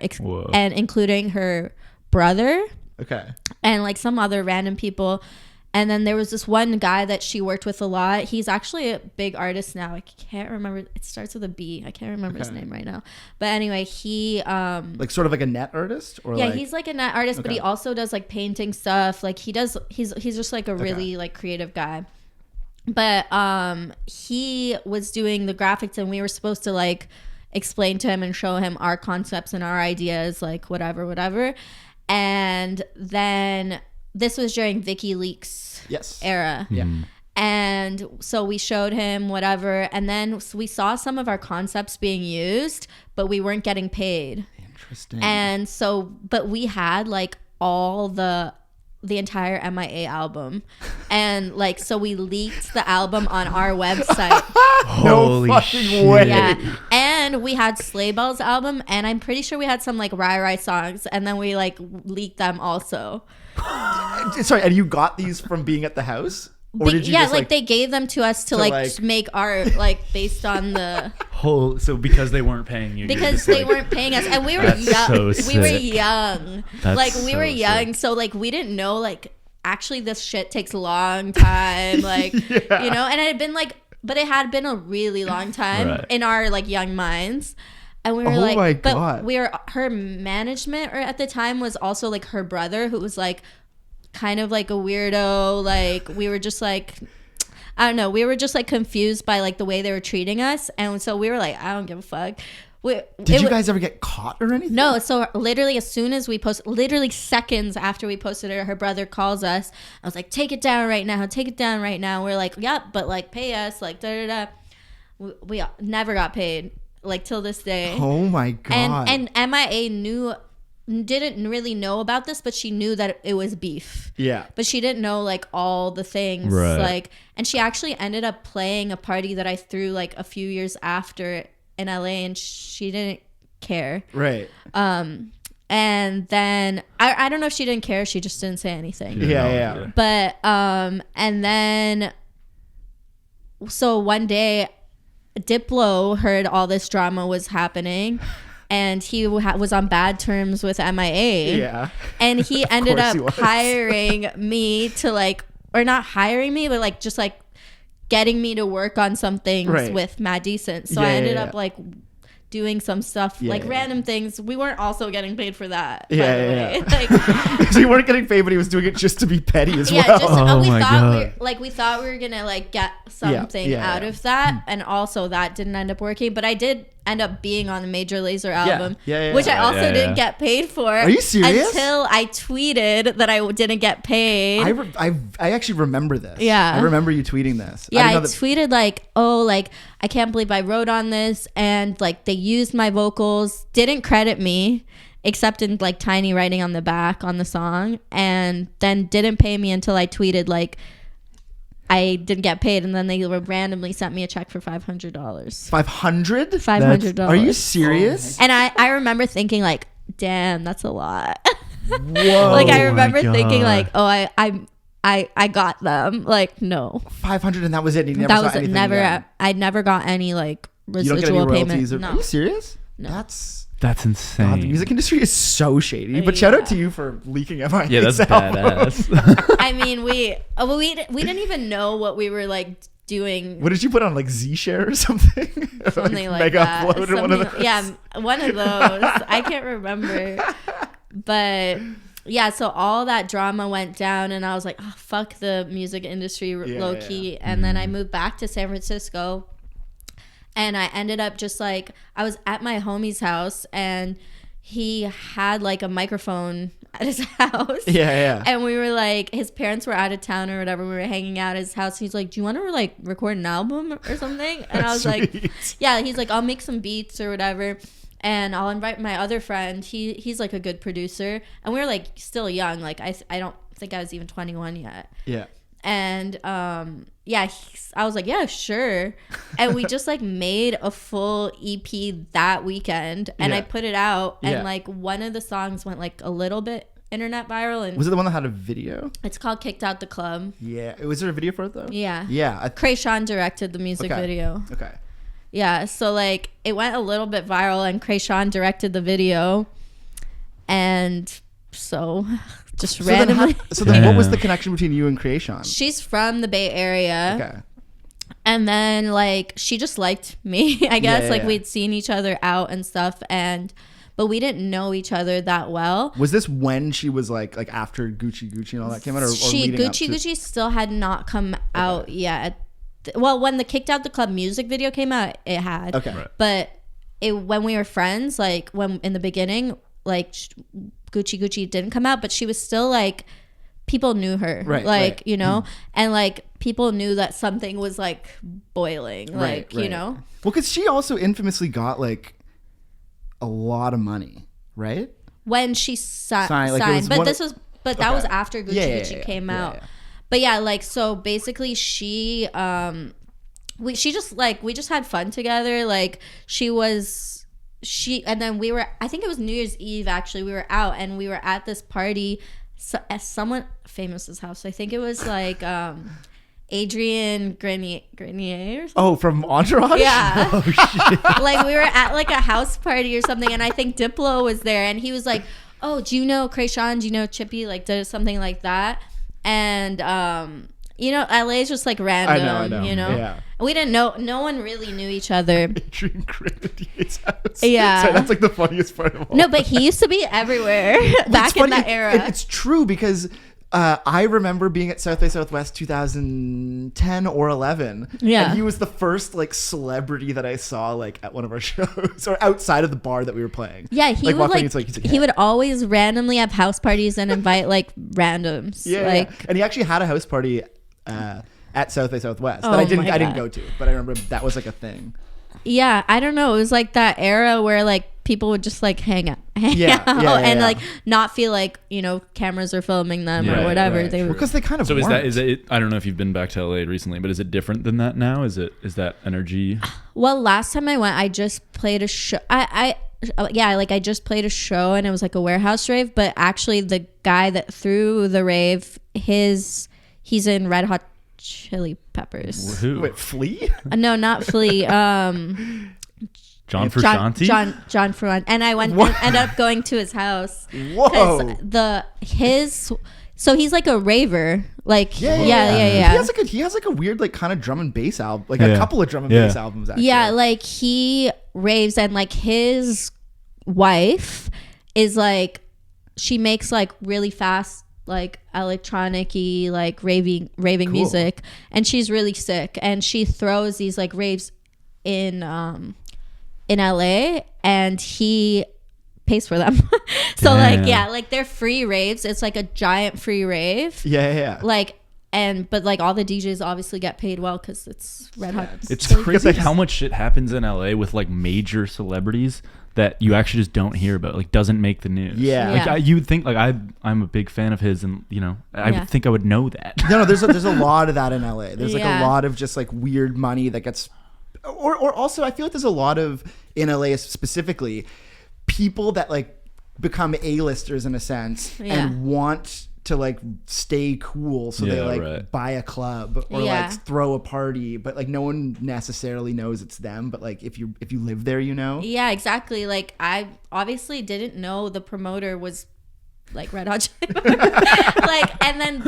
and including her brother. Okay. And like some other random people. And then there was this one guy that she worked with a lot. He's actually a big artist now. I can't remember. It starts with a B. I can't remember his name right now. But anyway, he like sort of like a net artist, or yeah, he's like a net artist, but he also does like painting stuff. Like he's just like a really like creative guy. But he was doing the graphics, and we were supposed to like explain to him and show him our concepts and our ideas, like whatever. And then this was during WikiLeaks era. Yeah. And so we showed him whatever. And then we saw some of our concepts being used, but we weren't getting paid. Interesting. And so, but we had like all the entire MIA album. And like, so we leaked the album on our website. No fucking way. Yeah. And we had Sleigh Bells album, and I'm pretty sure we had some like Rai Rai songs, and then we like leaked them also. Sorry, and you got these from being at the house? Or did you just, like they gave them to us to like make art like based on the whole. So because they weren't paying you, because they weren't paying us, and we were young. We were young. We were young, so like we didn't know like actually this shit takes a long time, like you know. And it had been like, but it had been a really long time in our like young minds. And we were but we were her management, or at the time was also like her brother, who was like kind of like a weirdo. Like we were just like, I don't know, we were just like confused by like the way they were treating us, and so we were like, I don't give a fuck. Did you guys ever get caught or anything? No. So literally as soon as we posted, literally seconds after we posted it, her brother calls us. I was like, take it down right now. We're like, yep, but like pay us, like da da da. We never got paid, like till this day. Oh my god. And MIA didn't really know about this, but she knew that it was beef. Yeah. But she didn't know like all the things. Right. Like, and she actually ended up playing a party that I threw like a few years after in LA, and she didn't care. Right. And then I don't know if she didn't care, she just didn't say anything. Yeah. But and then so one day Diplo heard all this drama was happening, and he was on bad terms with MIA. Yeah. And he ended up hiring me to like, or not hiring me, but like just like getting me to work on some things with Mad Decent. So I ended up like doing some stuff, like random things. We weren't also getting paid for that. Yeah. Like, so you weren't getting paid, but he was doing it just to be petty as well. Just, we thought we were gonna like get something out of that, and also that didn't end up working. But I did end up being on the Major Lazer album, which I also didn't get paid for. Are you serious? Until I tweeted that I didn't get paid. I actually remember this. Yeah. I remember you tweeting this. Yeah, I tweeted like, oh, like, I can't believe I wrote on this, and like they used my vocals, didn't credit me except in like tiny writing on the back on the song, and then didn't pay me until I tweeted like I didn't get paid, and then they randomly sent me a check for $500. $500? Are you serious? And I remember thinking like, damn, that's a lot. Whoa. Like I remember thinking like, oh, I got them. Like, no. 500, and that was it. You never saw anything again. I never got any like residual you don't get any payment. No. Are you serious? No. That's insane. God, the music industry is so shady. But shout out to you for leaking MIA. Yeah, that's badass. I mean, we didn't even know what we were like doing. What did you put on, like Zshare or something? Something like that. One of those. Yeah, one of those. I can't remember. But yeah, so all that drama went down, and I was like, oh, fuck the music industry low key. And then I moved back to San Francisco, and I ended up just like, I was at my homie's house, and he had like a microphone at his house. Yeah. And we were like, his parents were out of town or whatever. We were hanging out at his house. He's like, do you want to like record an album or something? And I was like, yeah. He's like, I'll make some beats or whatever, and I'll invite my other friend. He's like a good producer. And we were like still young. Like I don't think I was even 21 yet. Yeah. And I was like, yeah, sure. And we just like made a full EP that weekend, and I put it out, and like one of the songs went like a little bit internet viral. And was it the one that had a video? It's called Kicked Out the Club. Yeah. Was there a video for it though? Yeah. Kreayshawn directed the music video. Okay. Yeah, so like it went a little bit viral, and Kreayshawn directed the video, and so just randomly. So then what was the connection between you and Creation? She's from the Bay Area. Okay. And then like she just liked me, I guess. We'd seen each other out and stuff, but we didn't know each other that well. Was this when she was like after Gucci and all that came out, or Gucci still had not come out yet. Well, when the Kicked Out the Club music video came out, it had. Okay. Right. But when we were friends, like when in the beginning, like Gucci didn't come out, but she was still like, people knew her, right. You know, and like people knew that something was like boiling, like, you know. Well, because she also infamously got like a lot of money, right? When she signed, but that was after Gucci came out. Yeah. But yeah, like, so basically she we just had fun together. Like and then we were, I think it was New Year's Eve actually, we were out and we were at this party at someone famous's house. I think it was like Adrian Grenier or something. Oh, from Entourage? Yeah. Oh, shit. Like we were at like a house party or something, and I think Diplo was there, and he was like, oh, do you know Kreayshawn? Do you know Chippy? Like, did something like that. And you know, LA is just like random. I know. You know, yeah. We didn't know. No one really knew each other. Adrian Grenadier's house. Yeah, so that's like the funniest part of all. No, but he used to be everywhere back in that era. It's true because I remember being at South by Southwest 2010 or 11. Yeah, and he was the first like celebrity that I saw like at one of our shows or outside of the bar that we were playing. Yeah, he would always randomly have house parties and invite like randoms. Yeah, and he actually had a house party at South by Southwest that I didn't go to, but I remember that was like a thing. Yeah, I don't know. It was like that era where like people would just like hang out and like not feel like, you know, cameras are filming them or whatever. Right. They because they kind of. So is it? I don't know if you've been back to LA recently, but is it different than that now? Is that energy? Well, last time I went, I just played a show. I just played a show and it was like a warehouse rave. But actually, the guy that threw the rave, he's in Red Hot Chili Peppers. Who? Wait, Flea? No, not Flea. John Frusciante? John Frusciante. And I ended up going to his house. Whoa. So he's like a raver. Like, yeah. He has like a weird like kind of drum and bass album. Like a couple of drum and bass albums actually. Yeah, like he raves and like his wife is like, she makes like really fast like electronic-y like raving music, and she's really sick, and she throws these like raves in LA and he pays for them. So like they're free raves. It's like a giant free rave. Yeah. Like but like all the DJs obviously get paid well because it's Red Hot. It's crazy how much shit happens in LA with like major celebrities that you actually just don't hear about, like doesn't make the news. Like you would think like I'm a big fan of his, and you know I would think I would know that. No, there's a lot of that in LA. There's like a lot of just like weird money that gets, or also I feel like there's a lot of in LA specifically people that like become A-listers in a sense and want to like stay cool, so they like buy a club or like throw a party, but like no one necessarily knows it's them, but like if you live there, you know. Yeah, exactly. Like I obviously didn't know the promoter was like Red Hot Chili Peppers. Like, and then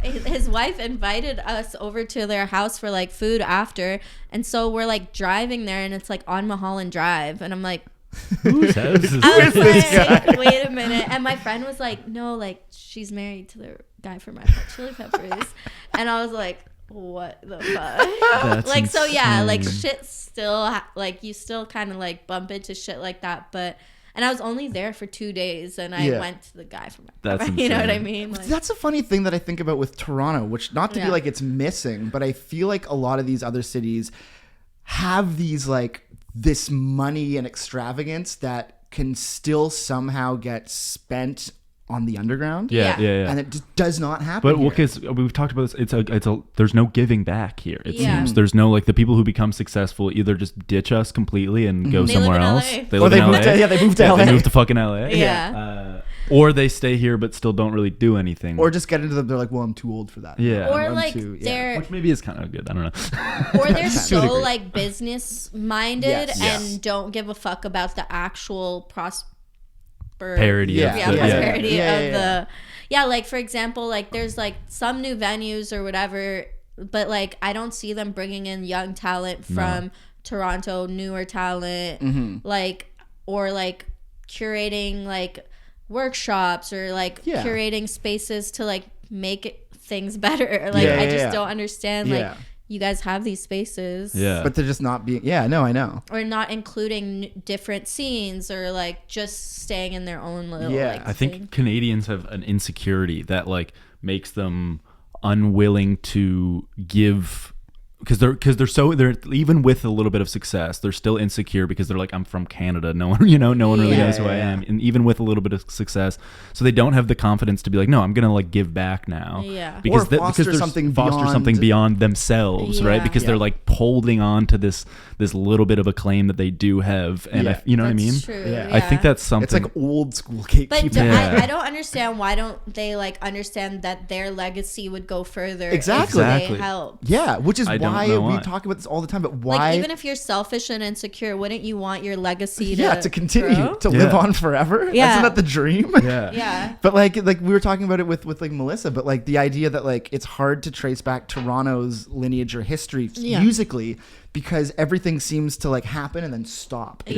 his wife invited us over to their house for like food after, and so we're like driving there and it's like on Mulholland Drive, and I'm like, whose house is this guy? Wait a minute. And my friend was like, no, like she's married to the guy from Red Hot Chili Peppers. And I was like, what the fuck? That's like insane. So yeah, like shit still like you still kind of like bump into shit like that, but and I was only there for 2 days and I went to the guy from Red Hot. You know what I mean? Like, that's a funny thing that I think about with Toronto, which not to be like it's missing, but I feel like a lot of these other cities have these like this money and extravagance that can still somehow get spent on the underground. Yeah. And it just does not happen. But because we've talked about this, it's a there's no giving back here. It seems there's no like the people who become successful either just ditch us completely and go somewhere else. They move to LA. They move to fucking LA. Yeah. Or they stay here but still don't really do anything. Or just get into them. They're like, well, I'm too old for that. Yeah. Or like they're, which maybe is kind of good. I don't know. Or they're so like business minded and don't give a fuck about the actual parody of the like for example, like there's like some new venues or whatever, but like I don't see them bringing in young talent from Toronto, newer talent, like, or like curating like workshops or like curating spaces to like make things better. Like I just don't understand like you guys have these spaces, but they're just not being I know, or not including different scenes, or like just staying in their own little like, I think Canadians have an insecurity that like makes them unwilling to give, because they're even with a little bit of success, they're still insecure because they're like, I'm from Canada, no one really knows who I am, and even with a little bit of success, so they don't have the confidence to be like, no, I'm gonna like give back now, because foster something beyond themselves, right? Because they're like holding on to this little bit of a claim that they do have, and you know what I mean? True. I think that's something. It's like old school gatekeeping. But I don't understand, why don't they like understand that their legacy would go further exactly if they help? Which is why we talk about this all the time, but why, like, even if you're selfish and insecure, wouldn't you want your legacy to continue grow? to live on forever? Isn't that the dream? But like we were talking about it with like Melissa, but like the idea that like it's hard to trace back Toronto's lineage or history musically, because everything seems to like happen and then stop. It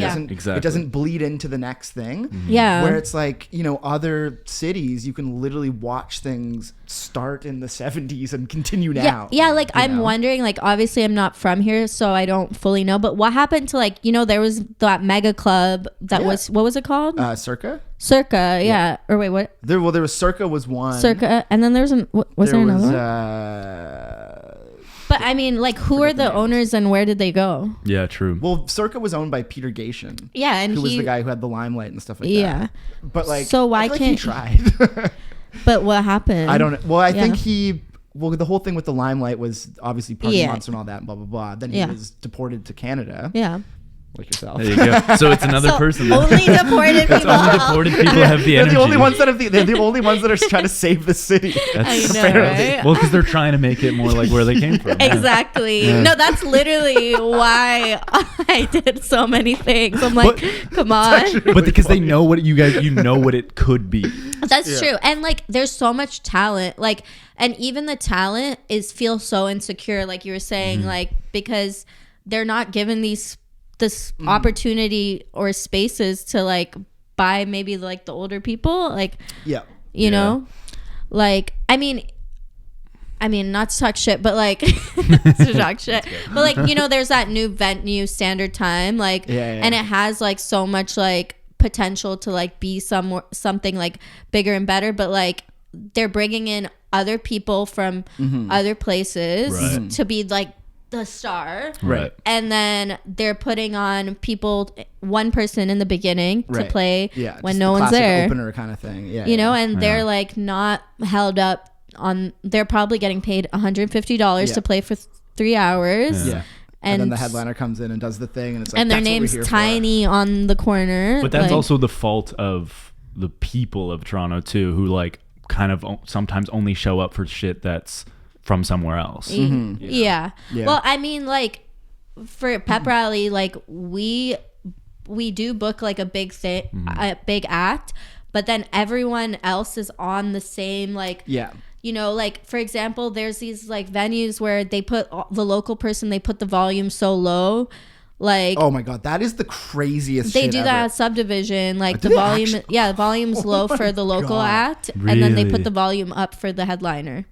doesn't bleed into the next thing. Where it's like, you know, other cities, you can literally watch things start in the 70s and continue now. Like I'm wondering, like obviously I'm not from here, so I don't fully know, but what happened to like, you know, there was that mega club that was, what was it called? Circa, or wait, what? There was Circa was one. Circa, and then there was there another one? But I mean, like, who are the owners and where did they go? Yeah, true. Well, Circa was owned by Peter Gation. Yeah, and who was the guy who had the limelight and stuff like that. But like, so why can't he tried? But what happened? I don't know. Well, I think the whole thing with the limelight was obviously Party Monster and all that, and blah blah blah. Then he was deported to Canada. Like yourself. There you go. So it's another person. Only deported people. Only deported people have the energy. They're the only ones that they're the only ones that are trying to save the city. I know, right? Well, because they're trying to make it more like where they came from. Exactly. No, that's literally why I did so many things. I'm like, come on. But because they know what you know what it could be. That's true. And like, there's so much talent. Like, and even the talent feels so insecure, like you were saying, like, because they're not given this opportunity or spaces to like buy maybe like the older people, like you know, like I mean not to talk shit, but like to talk shit, but like, you know, there's that new venue Standard Time, like and it has like so much like potential to like be something like bigger and better, but like they're bringing in other people from other places to be like the star, right? And then they're putting on one person in the beginning to play when no one's there, opener kind of thing, you know, and they're like not held up on. They're probably getting paid $150 to play for 3 hours, and then the headliner comes in and does the thing, and it's like, and their name's tiny on the corner. But that's like, also the fault of the people of Toronto too, who like kind of sometimes only show up for shit that's from somewhere else. Yeah. Well, I mean, like for Pep Rally, like we do book like a big thing, a big act, but then everyone else is on the same like you know, like for example, there's these like venues where they put the local person, they put the volume so low. Like, oh my god, that is the craziest they shit do ever. that at Subdivision, like the volume the volume's low for the local act, and then they put the volume up for the headliner.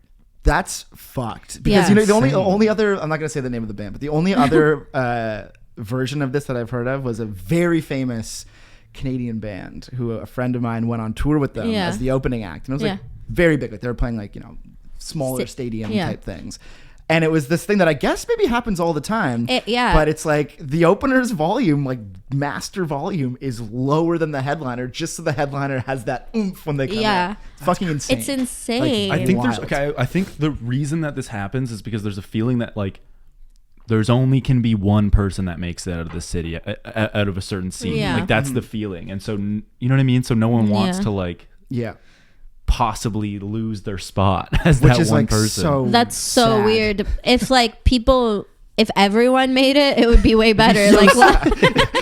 That's fucked, because you know the only other, I'm not gonna say the name of the band, but the only other version of this that I've heard of was a very famous Canadian band who a friend of mine went on tour with them as the opening act, and it was like very big, like they were playing like, you know, smaller stadium type things. And it was this thing that I guess maybe happens all the time. But it's like the opener's volume, like master volume, is lower than the headliner, just so the headliner has that oomph when they come in. It's fucking insane. It's insane. Like, I think the reason that this happens is because there's a feeling that like there's only can be one person that makes it out of the city, out of a certain scene. Like that's the feeling. And so, you know what I mean? So no one wants to like possibly lose their spot as that one person. That's so weird. If like people if everyone made it, it would be way better. Like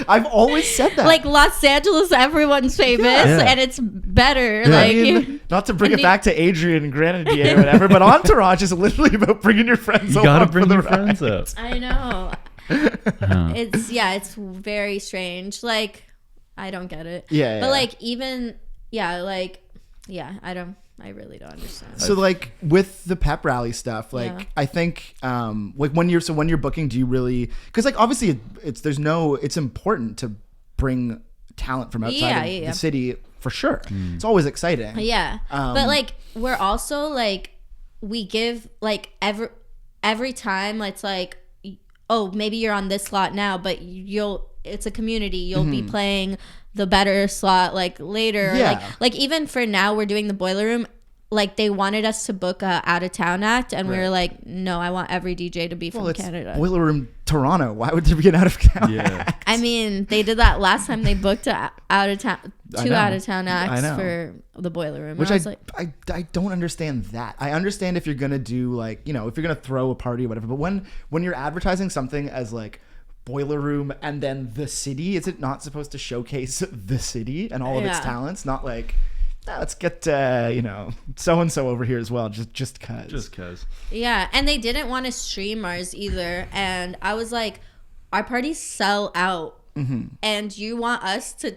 I've always said that. Like Los Angeles, everyone's famous, and it's better. Yeah. Like, I mean, not to bring it back to Adrian and Grenadier or whatever, but Entourage is literally about bringing your friends. You gotta bring your friends up. I know. It's very strange. Like, I don't get it. Yeah. But like, even I really don't understand. So like with the pep rally stuff, like I think like when you're booking, do you really, because like obviously it's important to bring talent from outside of the city for sure. It's always exciting. But like we're also like, we give like every time it's like, oh, maybe you're on this slot now, but it's a community, you'll be playing the better slot like later. Like even for now, we're doing the Boiler Room. Like they wanted us to book a out of town act, and we were like, no, I want every DJ to be from Canada. Boiler Room Toronto. Why would there be an out of town act? I mean, they did that last time. They booked two out of town acts for the Boiler Room. Which I don't understand that. I understand if you're gonna do like, if you're gonna throw a party or whatever, but when you're advertising something as like Boiler Room and then the city, is it not supposed to showcase the city and all of its talents? Not like, let's get so and so over here as well, just cause. Yeah, and they didn't want to stream ours either, and I was like, our parties sell out, and you want us to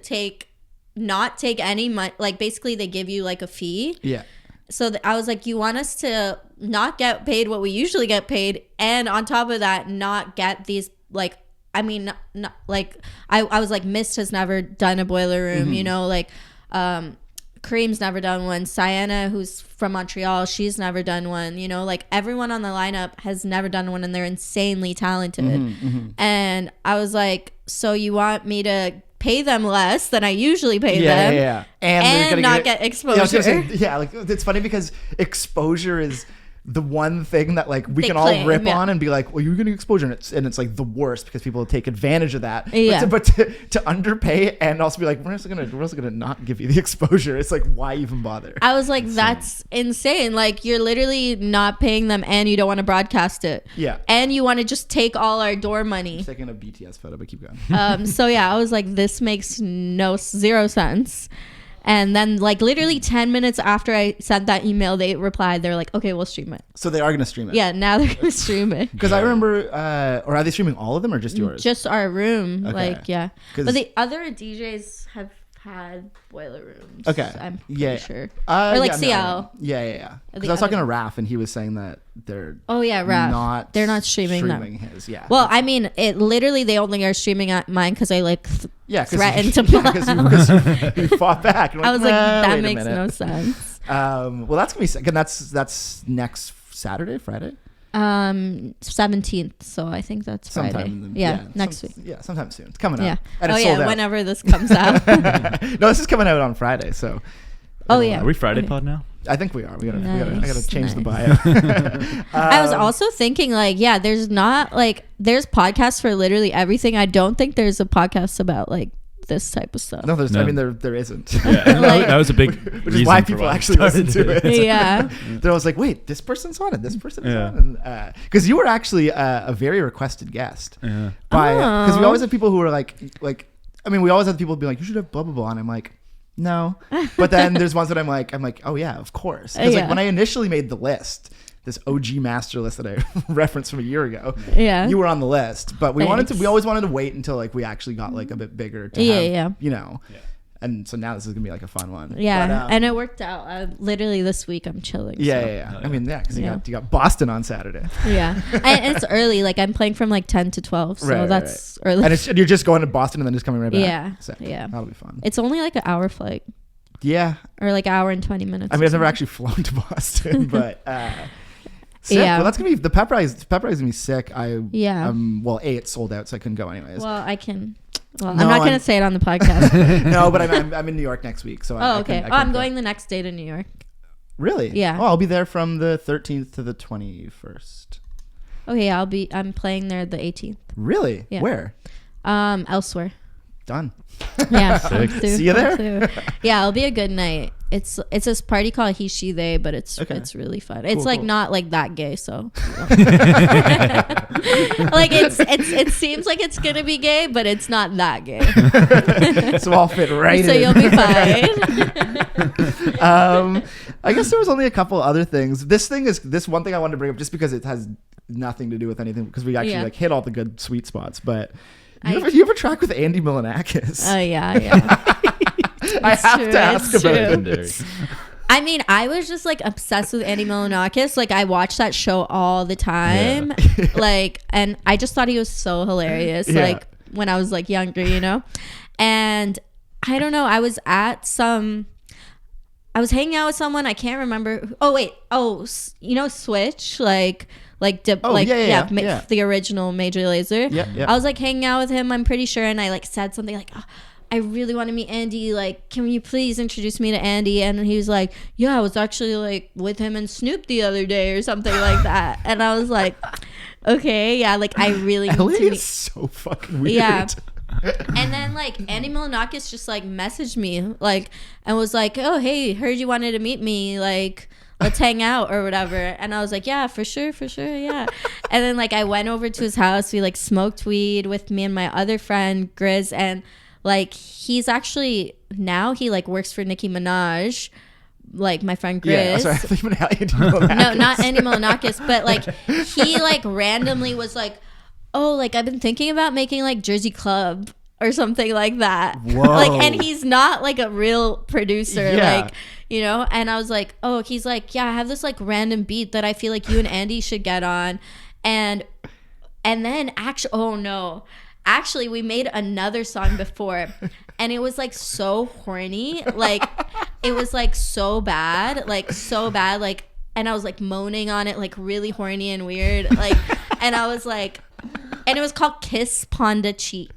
not take any money? Like basically, they give you like a fee. Yeah. So I was like, you want us to not get paid what we usually get paid, and on top of that, not get these like. I mean, not, like I was like, Mist has never done a Boiler Room, like Kareem's never done one. Sienna, who's from Montreal, she's never done one. Like everyone on the lineup has never done one, and they're insanely talented. And I was like, so you want me to pay them less than I usually pay them, and not get exposure? Like it's funny because exposure is the one thing that like we can all rip on and be like, well, you're getting exposure, and it's like the worst because people take advantage of that. But to underpay and also be like, we're also gonna not give you the exposure. It's like, why even bother? I was like, that's insane. Like you're literally not paying them, and you don't want to broadcast it. Yeah. And you want to just take all our door money. I'm taking a BTS photo, but keep going. So I was like, this makes zero sense. And then like literally 10 minutes after I sent that email, they replied. They're like, okay, we'll stream it. So they are going to stream it? Yeah, now they're going to stream it. Because I remember, or are they streaming all of them or just yours? Just our room. Okay. Like, yeah. But the other DJs have had Boiler Rooms. Okay. I'm pretty sure. Or like CL. Yeah. Because I was talking to Raph, and he was saying that they're Raph. They're not streaming his. Yeah. Well, I mean, it literally they only are streaming at mine because I like threatened to pull because you fought back. I was like, that makes no sense. Well, that's gonna be sick, and that's next Saturday, Friday. 17th, so I think that's Friday. Next week. Yeah, sometime soon. It's coming out. And whenever this comes out. No, this is coming out on Friday, so. Are we Friday pod now? I think we are. I gotta change the bio. I was also thinking like, there's not like, there's podcasts for literally everything. I don't think there's a podcast about like this type of stuff. No, I mean there isn't. Yeah, that was a big which is why people actually listen to it. Yeah. There was like, wait, this person's on it. This person is on it. Because you were actually a very requested guest. Yeah. Because we always have people who are like, I mean, we always have people be like, you should have blah blah blah, and I'm like, no. But then there's ones that I'm like, oh yeah, of course. Because like when I initially made the list, this OG master list that I referenced from a year ago, you were on the list. But we always wanted to wait until like we actually got like a bit bigger to have, And so now this is gonna be like a fun one. Yeah, but, and it worked out. Literally this week I'm chilling. Yeah. I mean, because you got Boston on Saturday. Yeah, and it's early. Like I'm playing from like 10 to 12, so that's early. And you're just going to Boston and then just coming right back. Yeah, so, yeah, that'll be fun. It's only like an hour flight. Yeah, or like an hour and 20 minutes. I mean, I've never actually flown to Boston, but. Sick. Yeah, well, that's gonna be the pep rally's gonna be sick. Well, it's sold out, so I couldn't go anyways. Well, I can. Well, no, I'm not gonna say it on the podcast. No, but I'm in New York next week, so. Okay. I'm going the next day to New York. Really? Yeah. Oh, I'll be there from the 13th to the 21st. Okay, I'm playing there the 18th. Really? Yeah. Where? Elsewhere. Done. Yeah. See you there. Yeah, it'll be a good night. it's this party called He She They, but it's really fun. It's like not like that gay, so like it seems like it's gonna be gay, but it's not that gay. So I'll fit right so in. You'll be fine. I guess there was only a couple other things. This one thing I wanted to bring up just because it has nothing to do with anything, because we actually like hit all the good sweet spots. But you ever track with Andy Milonakis? Oh yeah. I have to ask about this. I mean, I was just like obsessed with Andy Milonakis. Like I watched that show all the time. Like, and I just thought he was so hilarious. Like when I was like younger, you know. And I don't know. I was hanging out with someone. I can't remember. You know, Switch, the original Major Lazer. Yeah. I was like hanging out with him, I'm pretty sure, and I like said something like, oh, I really want to meet Andy. Like, can you please introduce me to Andy? And he was like, yeah, I was actually like with him and Snoop the other day or something like that. And I was like, okay, yeah, like I really need LA to meet. is so fucking weird. Yeah. And then like Andy Milonakis just like messaged me like and was like, oh hey, heard you wanted to meet me, like let's hang out or whatever. And I was like, yeah, for sure, yeah. And then like I went over to his house. We like smoked weed with me and my other friend Grizz, and like he's actually now he like works for Nicki Minaj, like my friend Grizz. Yeah, sorry, I thought you meant Andy Milonakis. No, not Andy Milonakis, but like he like randomly was like, oh, like I've been thinking about making like Jersey Club or something like that. Whoa. Like, and he's not like a real producer, like, you know. And I was like, oh, he's like, yeah, I have this like random beat that I feel like you and Andy should get on. And then actually we made another song before, and it was like so horny, like it was like so bad, like, and I was like moaning on it, like really horny and weird, like, and I was like, and it was called Kiss Ponda Cheek.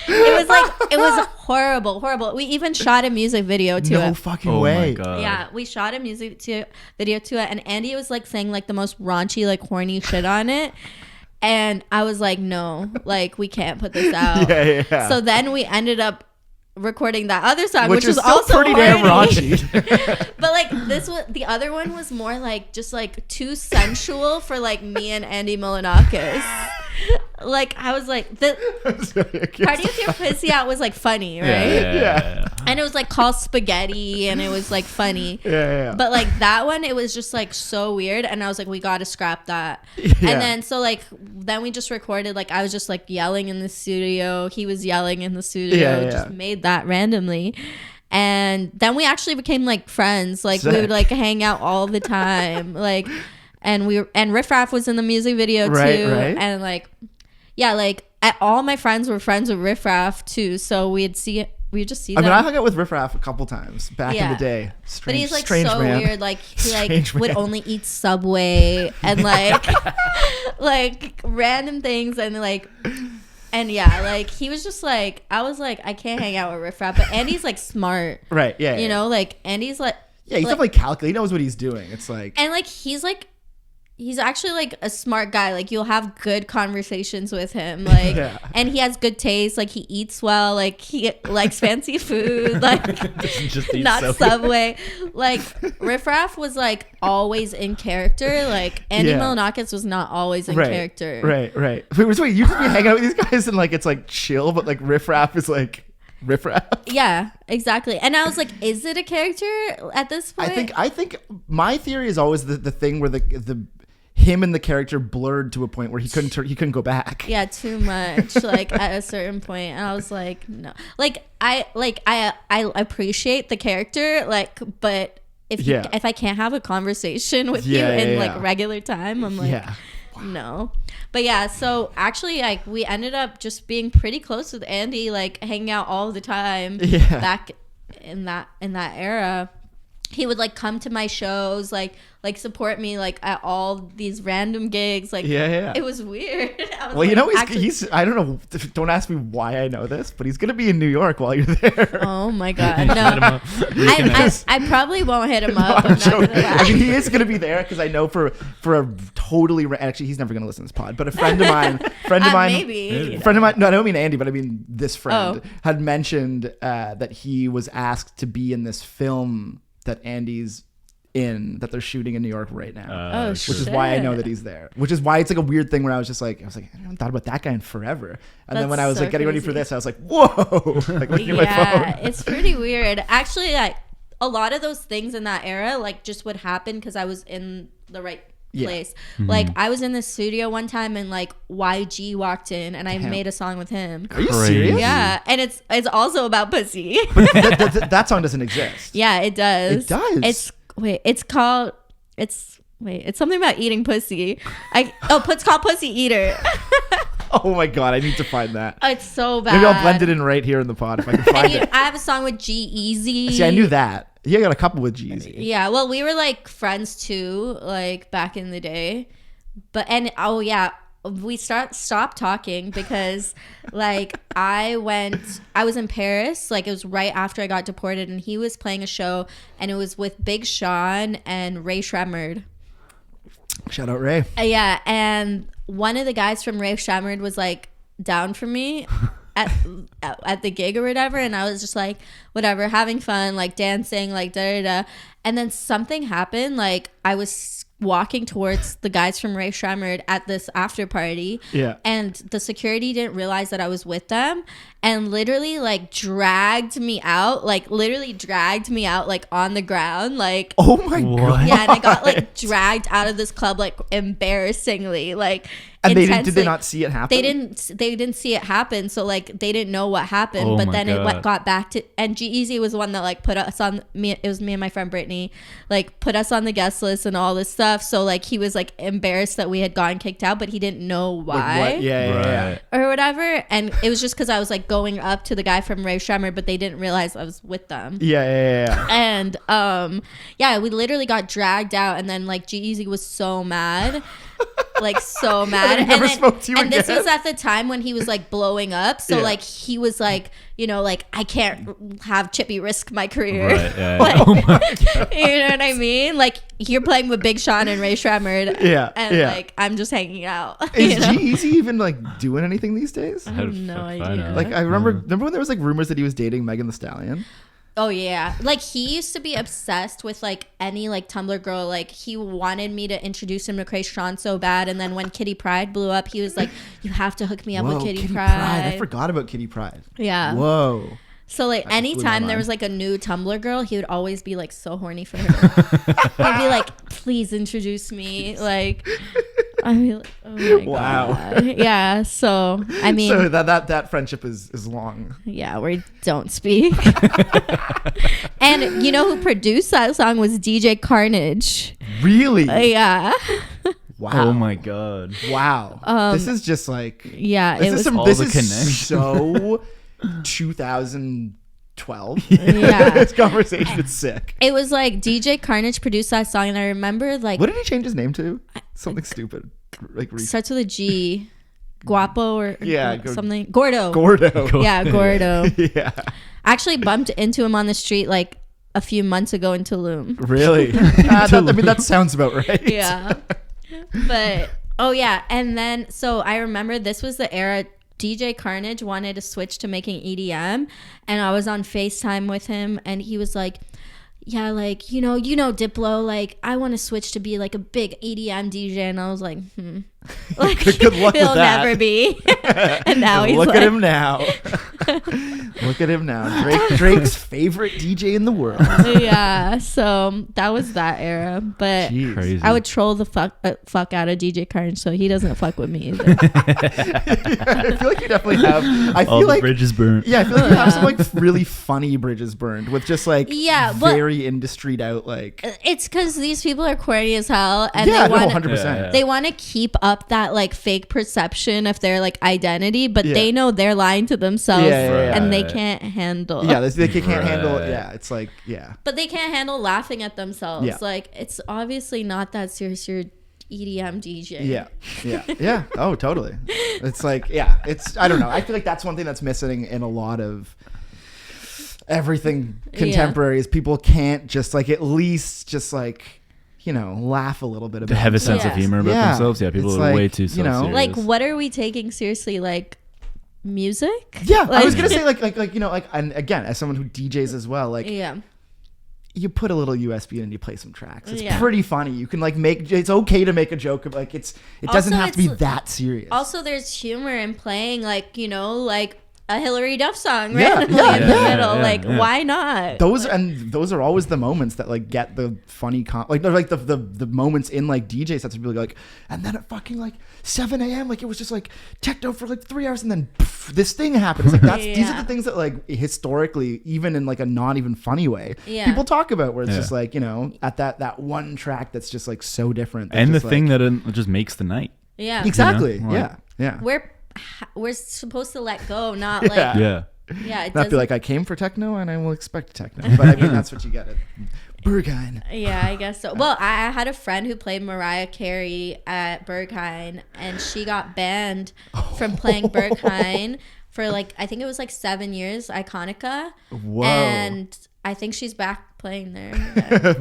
It was horrible. We even shot a music video to it. No fucking way. My God. Yeah, we shot a music video to it, and Andy was like saying like the most raunchy, like horny shit on it. And I was like, no, like we can't put this out. Yeah. So then we ended up recording that other song, which was still also pretty horny. damn raunchy. But like the other one was more like just like too sensual for like me and Andy Milonakis. Like I was like, the Party with Your Pussy Out was like funny, right? Yeah. And it was like called Spaghetti, and it was like funny. Yeah. But like that one, it was just like so weird, and I was like, we got to scrap that. Yeah. And then so like then we just recorded, like I was just like yelling in the studio, he was yelling in the studio, just made that randomly. And then we actually became like friends. Like we would like hang out all the time. Like and Riff Raff was in the music video too. Right. And like like all my friends were friends with Riff Raff too. So we'd just see them. I mean, I hung out with Riff Raff a couple times back in the day. But he's like strange so man. weird. Like he like would only eat Subway and like like random things, and like like he was just like, I was like, I can't hang out with Riff Raff. But Andy's like smart, right? Yeah, you know, like Andy's like, yeah, he's definitely calculating. He knows what he's doing. It's like, and like he's actually like a smart guy. Like you'll have good conversations with him. Like, and he has good taste. Like he eats well. Like he likes fancy food. Like just not Subway. Like Riff Raff was like always in character. Like Andy Milonakis was not always in character. Right. Wait, you just be hanging out with these guys and like it's like chill, but like Riff Raff is like Riff Raff. Yeah, exactly. And I was like, is it a character at this point? I think my theory is always the thing where the him and the character blurred to a point where he couldn't go back. Yeah, too much. Like at a certain point, and I was like, no. Like I appreciate the character, like, but if I can't have a conversation with you in like regular time, I'm like, no. But yeah, so actually, like we ended up just being pretty close with Andy, like hanging out all the time back in that era. he would like come to my shows, like support me like at all these random gigs. Like, it was weird. Well, like, you know, he's I don't know. Don't ask me why I know this, but he's gonna be in New York while you're there. Oh my god, no! I probably won't hit him up. I'm not gonna lie. I mean, he is gonna be there because I know for a totally actually he's never gonna listen to this pod, but a friend of mine, maybe. friend of mine. No, I don't mean Andy, but I mean this friend had mentioned that he was asked to be in this film that Andy's in, that they're shooting in New York right now. Which is why I know that he's there. Which is why it's like a weird thing where I was like, I haven't thought about that guy in forever. And then when I was like getting ready for this, I was like, whoa! Like looking at my phone. It's pretty weird. Actually, like a lot of those things in that era, like just would happen because I was in the right place. Like I was in the studio one time and like YG walked in and I made a song with him. Are you serious? Yeah, and it's also about pussy. But that song doesn't exist. Yeah, it does. It does. It's something about eating pussy. It's called Pussy Eater. Oh my god, I need to find that. It's so bad. Maybe I'll blend it in right here in the pod if I can find it. I have a song with G-Eazy. See, I knew that. He got a couple with G-Eazy. Yeah, well, we were like friends too, like back in the day. We stopped talking because like I was in Paris, like it was right after I got deported, and he was playing a show and it was with Big Sean and Ray Shremmerd. Shout out Ray. Yeah, and one of the guys from Ray Shremmerd was like down for me at the gig or whatever, and I was just like whatever, having fun, like dancing, like da da da. And then something happened, like I was walking towards the guys from Ray Shremmerd at this after party, and the security didn't realize that I was with them and literally like dragged me out like on the ground, like oh my god. Yeah, and I got like dragged out of this club like embarrassingly, like. And did they not see it happen? They didn't see it happen, so like they didn't know what happened. But then it got back to, and G-Eazy was the one that like put us on me. It was me and my friend Brittany, like put us on the guest list and all this stuff. So like he was like embarrassed that we had gotten kicked out, but he didn't know why. Yeah. Or whatever. And it was just because I was like going up to the guy from Ray Shremmerd, but they didn't realize I was with them. Yeah. And we literally got dragged out, and then like G-Eazy was so mad. Like so mad. And this was at the time when he was like blowing up, so like he was like, you know, like I can't have Chippy risk my career. Right, like, oh my God. You know what I mean? Like you're playing with Big Sean and Ray Shremmerd, and like I'm just hanging out. Is G-Eazy even like doing anything these days? I have no idea. Like I remember when there was like rumors that he was dating Megan Thee Stallion. Oh yeah, like he used to be obsessed with like any like Tumblr girl. Like he wanted me to introduce him to Krayshawn so bad, and then when Kitty Pryde blew up, he was like, "You have to hook me up with Kitty Pryde." I forgot about Kitty Pryde. Yeah. Whoa. So like anytime there was like a new Tumblr girl, he would always be like so horny for her. He'd be like, "Please introduce me." Like, I'd be like, "Oh my God." Yeah. So I mean, so that friendship is long. Yeah, we don't speak. And you know who produced that song was DJ Carnage. Really? Yeah. Wow. Oh my God. Wow. This is just like this is so 2012. Yeah. This conversation is sick. It was like DJ Carnage produced that song, and I remember like, what did he change his name to? Something stupid. Like starts with a G. Guapo or something. Gordo. Yeah, Gordo. Yeah. Actually bumped into him on the street like a few months ago in Tulum. Really? That sounds about right. Yeah. But and then so I remember this was the era DJ Carnage wanted to switch to making EDM, and I was on FaceTime with him, and he was like, yeah, like, you know, Diplo, like, I want to switch to be like a big EDM DJ. And I was like, like, good luck he'll with that. Never be. And now he's look at him now. Look at him now. Drake's favorite DJ in the world. Yeah, so that was that era. But Crazy. I would troll the fuck out of DJ Carnage, so he doesn't fuck with me either. I feel like you definitely have. I feel all like the bridges burned. Yeah, I feel like you have some like really funny bridges burned with just like very industried out like. It's because these people are corny as hell, and they want 100%. They want to keep up up that like fake perception of their like identity, but they know they're lying to themselves and they can't handle. Yeah, they can't handle it. Yeah, it's like, But they can't handle laughing at themselves. Yeah. Like, it's obviously not that serious. You're EDM DJ. Yeah. Oh, totally. It's like, it's, I don't know. I feel like that's one thing that's missing in a lot of everything contemporary is people can't just like, at least just like, laugh a little bit about to have a sense of humor about themselves. Yeah, people it's are like, way too self-serious. Like, what are we taking seriously? Like, music? Yeah, like, I was gonna say like, and again, as someone who DJs as well, like, you put a little USB in and you play some tracks. It's pretty funny. You can like it's okay to make a joke of like it doesn't have to be that serious. Also, there's humor in playing like like a Hillary Duff song right in the middle. Why not? Those are always the moments that like get the funny they're like the moments in like DJ sets would be like, and then at fucking like 7 a.m. like it was just like techno for like 3 hours and then this thing happened. It's like these are the things that like historically, even in like a not even funny way, people talk about where it's just like, at that one track that's just like so different. And the thing that just makes the night. Yeah. Exactly. Yeah. We're supposed to let go, not like it not be like, I came for techno and I will expect techno, but I mean that's what you get at Berghain. Yeah, I guess so. Well, I had a friend who played Mariah Carey at Berghain, and she got banned from playing Berghain for like, I think it was like 7 years. Iconica. Whoa. And I think she's back playing there.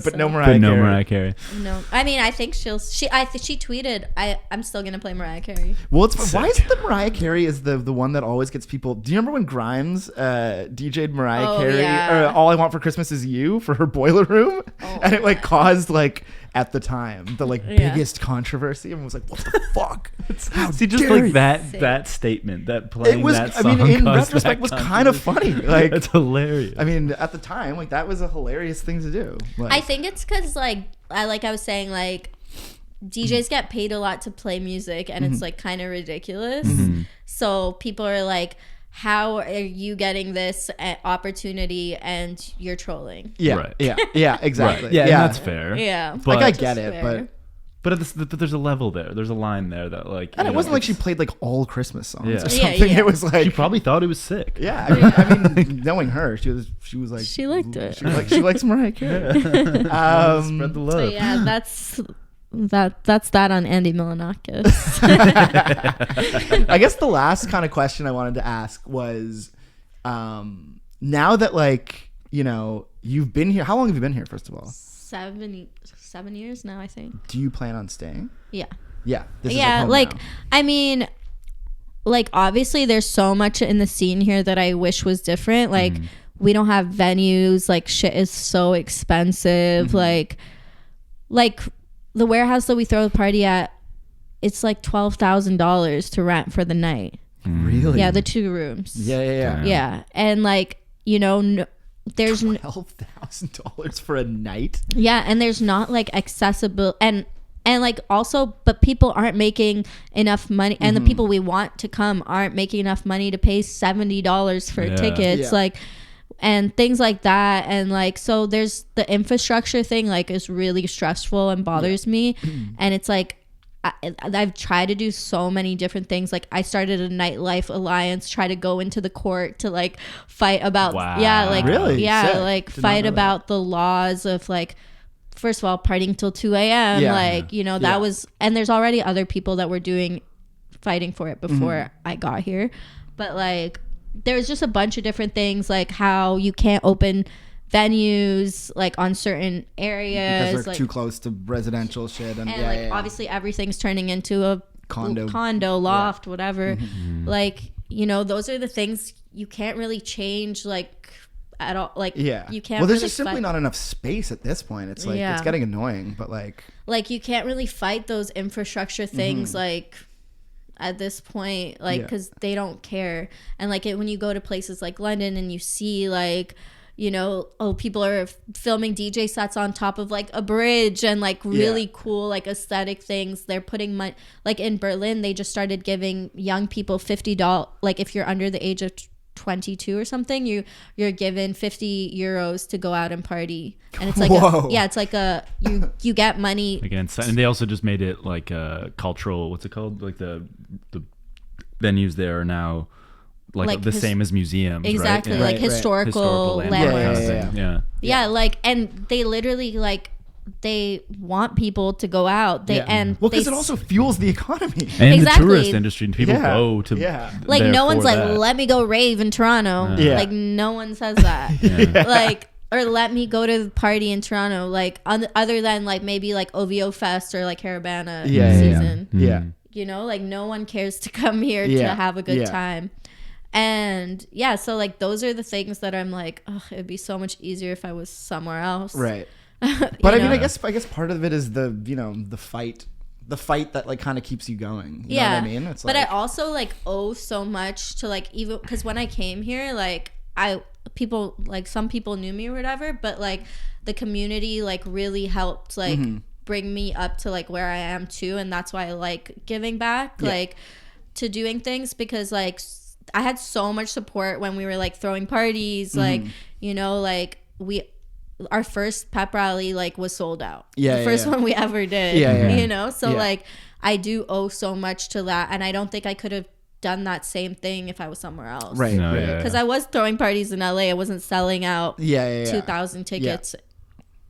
But no Mariah Carey. No, I mean, I think she tweeted, I'm still gonna play Mariah Carey. Well, why is it that Mariah Carey is the one that always gets people? Do you remember when Grimes DJ'd Mariah Carey or All I Want for Christmas Is You for her Boiler Room, and it like caused like at the time the like biggest controversy. Everyone was like, "What the fuck?" See, just like that statement, that playing that song. I mean, in retrospect, was kind of funny. Like, it's hilarious. I mean, at the time, like that was a hilarious thing to do. Like, I think it's because like I was saying, like DJs get paid a lot to play music, and it's like kind of ridiculous. So people are like, how are you getting this opportunity and you're trolling? Yeah, exactly. Right. Yeah, and that's fair. Yeah, but like I get it, but there's a level there. There's a line there that like. And it wasn't like she played like all Christmas songs or something. Yeah. It was like she probably thought it was sick. Yeah, I mean, knowing her, she was like she liked it. She likes Mariah Carey. Spread the love. So yeah, that's that on Andy Milonakis. I guess the last kind of question I wanted to ask was, now that like you've been here, how long have you been here? First of all, 7 years now, I think. Do you plan on staying? Yeah. This is like I mean, like like there's so much in the scene here that I wish was different. Like we don't have venues. Like shit is so expensive. Like the warehouse that we throw the party at, it's like $12,000 to rent for the night. Really? Yeah, the 2 rooms. Yeah. And like there's $12,000 for a night. Yeah, and there's not like accessible and like also, but people aren't making enough money, and the people we want to come aren't making enough money to pay $70 for tickets. Like. And things like that, and like, so there's the infrastructure thing, like, is really stressful and bothers me. And it's like I've tried to do so many different things. Like I started a nightlife alliance, try to go into the court to like fight about really? Yeah, sick. like fight about the laws of like, first of all, partying till 2 a.m. That was, and there's already other people that were fighting for it before I got here, but like there's just a bunch of different things, like how you can't open venues like on certain areas because they're like, too close to residential shit, and obviously everything's turning into a condo loft, whatever. Like those are the things you can't really change like at all. Like you can't. Well, there's really just simply not enough space at this point. It's like it's getting annoying, but like you can't really fight those infrastructure things like at this point, like, because they don't care. And like when you go to places like London and you see like people are filming DJ sets on top of like a bridge and like really cool like aesthetic things. They're putting like in Berlin they just started giving young people $50, like if you're under the age of 22 or something, you're given 50 euros to go out and party, and it's like it's like you get money again. And they also just made it like a cultural, what's it called, like the venues there are now like the same as museums, exactly, right? like historical landmarks. Yeah. Like, and they literally like they want people to go out. Because it also fuels the economy and the tourist industry. People go to like no one's like, let me go rave in Toronto. Like no one says that. Like, or let me go to the party in Toronto. Like other than like maybe like OVO Fest or like Carabana season. You know, like no one cares to come here to have a good time. And so like those are the things that I'm like, oh, it'd be so much easier if I was somewhere else. Right. But I mean, I guess part of it is the fight that like kind of keeps you going. You know what I mean? It's but I also like owe so much to like, even because when I came here, like some people knew me or whatever, but like the community like really helped like bring me up to like where I am too, and that's why I like giving back like to doing things, because like I had so much support when we were like throwing parties, like you know, like our first pep rally like was sold out. The first one we ever did. You know, so like I do owe so much to that, and I don't think I could have done that same thing if I was somewhere else. Right. Because I was throwing parties in LA. I wasn't selling out 2,000 tickets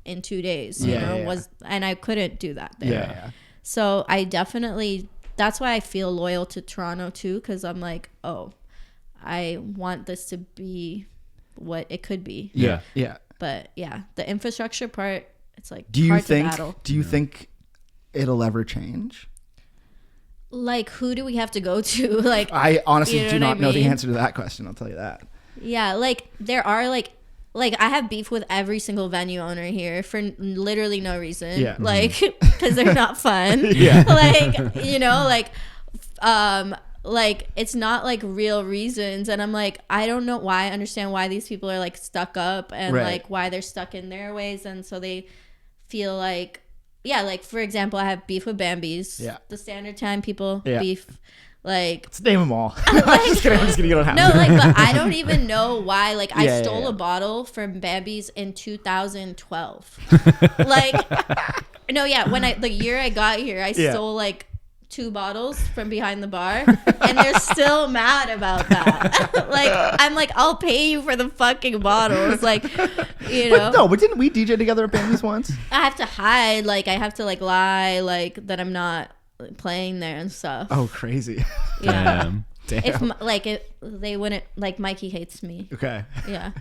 in 2 days. You know, and I couldn't do that there. So I definitely, that's why I feel loyal to Toronto too, because I'm like, oh, I want this to be what it could be. But the infrastructure part, it's like do you battle. think it'll ever change? Like, who do we have to go to? Like, I honestly do not know the answer to that question. I'll tell you that. Yeah, like there are like I have beef with every single venue owner here for literally no reason. Yeah. Like, because they're not fun. Like, you know, like it's not like real reasons, and I'm like, I don't know why. I understand why these people are like stuck up and like why they're stuck in their ways, and so they feel like like for example, I have beef with Bambi's. The Standard Time people beef. Like, let's name them all. I'm just kidding. You don't have to. No, like, but I don't even know why. Like, I stole a bottle from Bambi's in 2012. Like, no, when the year I got here, I stole like 2 bottles from behind the bar, and they're still mad about that. Like, I'm like, I'll pay you for the fucking bottles, like, you know. But didn't we DJ together at Bambi's once? I have to hide, like, I have to like lie, like that I'm not playing there and stuff. Oh, crazy. Yeah. Damn. If they wouldn't, like, Mikey hates me. Okay. Yeah.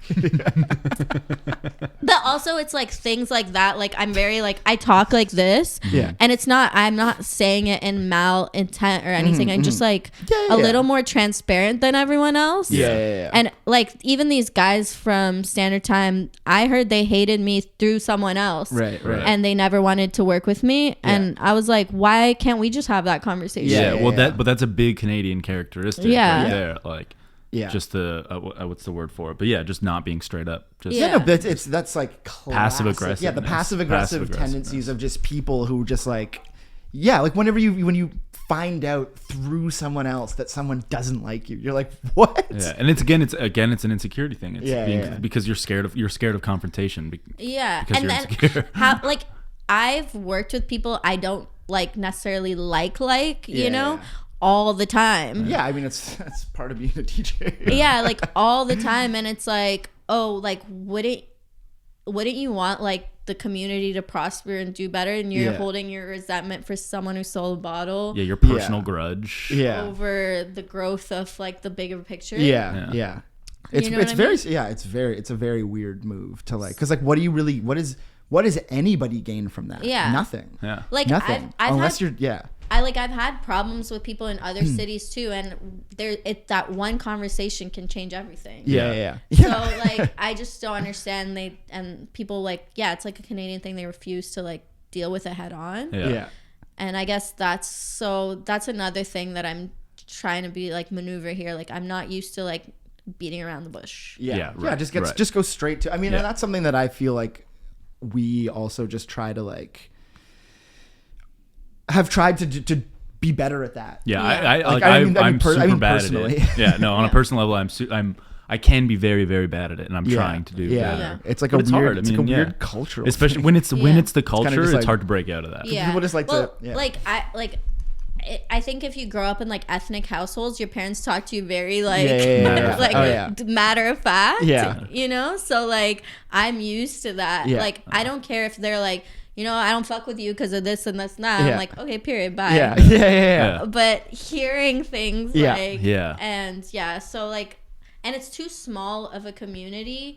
But also it's like things like that, like I'm very like, I talk like this, and I'm not saying it in mal intent or anything. I'm just like a little more transparent than everyone else. And like even these guys from Standard Time, I heard they hated me through someone else, right, and they never wanted to work with me, and I was like, why can't we just have that conversation? But that's a big Canadian characteristic right there, like just the what's the word for it? But just not being straight up. Just that's like passive aggressive. Yeah, the passive aggressive tendencies of just people who just like like when you find out through someone else that someone doesn't like you, you're like, what? Yeah, and it's an insecurity thing. It's because you're scared of confrontation. Because and you're then insecure. like I've worked with people I don't like necessarily you know. All the time. Yeah, I mean that's part of being a DJ. Yeah, like all the time, and it's like, oh, like wouldn't you want like the community to prosper and do better, and you're holding your resentment for someone who stole a bottle? Yeah, your personal grudge. Yeah. Over the growth of like the bigger picture. Yeah. It's a very weird move to like, because like what is anybody gain from that? Yeah. Nothing. Yeah. Like nothing. I've had problems with people in other cities too, and that one conversation can change everything. Yeah. So like I just don't understand people like it's like a Canadian thing, they refuse to like deal with it head on. Yeah. And I guess that's another thing that I'm trying to be like maneuver here. Like I'm not used to like beating around the bush. Just go straight to. I mean, and that's something that I feel like we also just try to like have tried to be better at that. I'm super bad at it. On a personal level, I can be very, very bad at it, and I'm trying to do better. It's like but a weird, it's like a weird cultural especially thing. when it's the culture, just it's hard to break out of that. Yeah. People just like I think if you grow up in like ethnic households, your parents talk to you very like matter of fact. Yeah. You know? So like I'm used to that. Yeah. Like I don't care if they're like, you know, I don't fuck with you because of this and that's not. I'm like, okay, period, bye. Yeah. But hearing things and so like, and it's too small of a community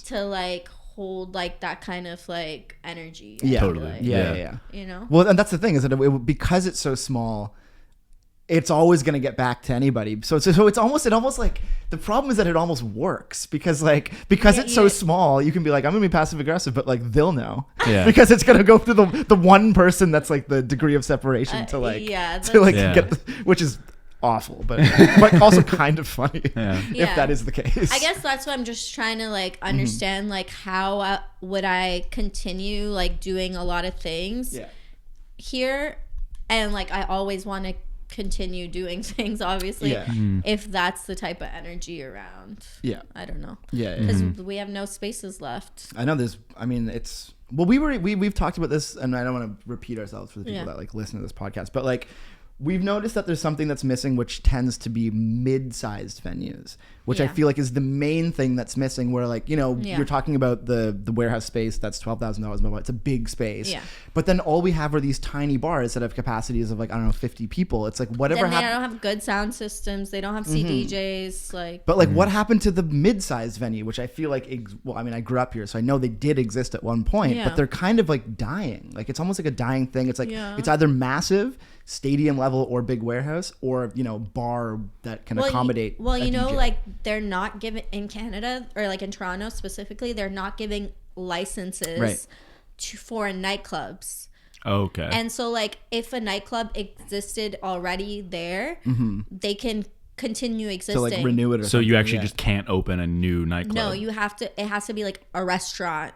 to like hold like that kind of like energy. Totally. Like, Yeah. You know? Well, and that's the thing is that because it's so small, it's always going to get back to anybody. So it almost like the problem is that it almost works because it's so small, you can be like, I'm going to be passive aggressive, but like they'll know because it's going to go through the one person that's like the degree of separation get, which is awful, but also kind of funny if that is the case. I guess that's what I'm just trying to like understand, like how would I continue like doing a lot of things here, and like I always want to continue doing things, obviously, if that's the type of energy around. I don't know. Because we have no spaces left. I know it's well, we've talked about this, and I don't want to repeat ourselves for the people that like listen to this podcast, but like we've noticed that there's something that's missing, which tends to be mid-sized venues, which I feel like is the main thing that's missing, where like, you know, you're talking about the warehouse space that's $12,000 it's a big space, but then all we have are these tiny bars that have capacities of like, I don't know, 50 people. It's like whatever happened. They don't have good sound systems, they don't have CDJs, like, but like what happened to the mid-sized venue, which I feel like I grew up here, so I know they did exist at one point, but they're kind of like dying. Like it's almost like a dying thing. It's like it's either massive stadium level or big warehouse, or you know, bar that can accommodate you know, DJ. like they're not giving in Canada, or like in Toronto specifically, they're not giving licenses to foreign nightclubs. Okay. And so like if a nightclub existed already there, they can continue existing. So like renew it or so something. You actually just can't open a new nightclub. No, you have to, it has to be like a restaurant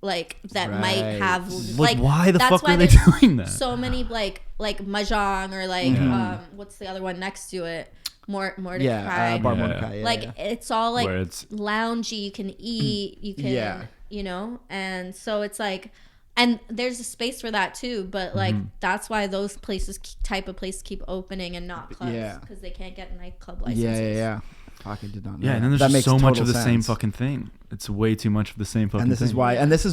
like that might have like why the fuck are they doing that? So many like mahjong, or like what's the other one next to it? Mordecai. Bar Mordecai. Like it's all like it's loungy. You can eat. You can you know, and so it's like, and there's a space for that too. But like that's why those type of places keep opening and not clubs, because they can't get nightclub licenses. Yeah. Fuck, I did not know. Yeah, and then there's just so much of the same fucking thing. It's way too much of the same fucking thing. And this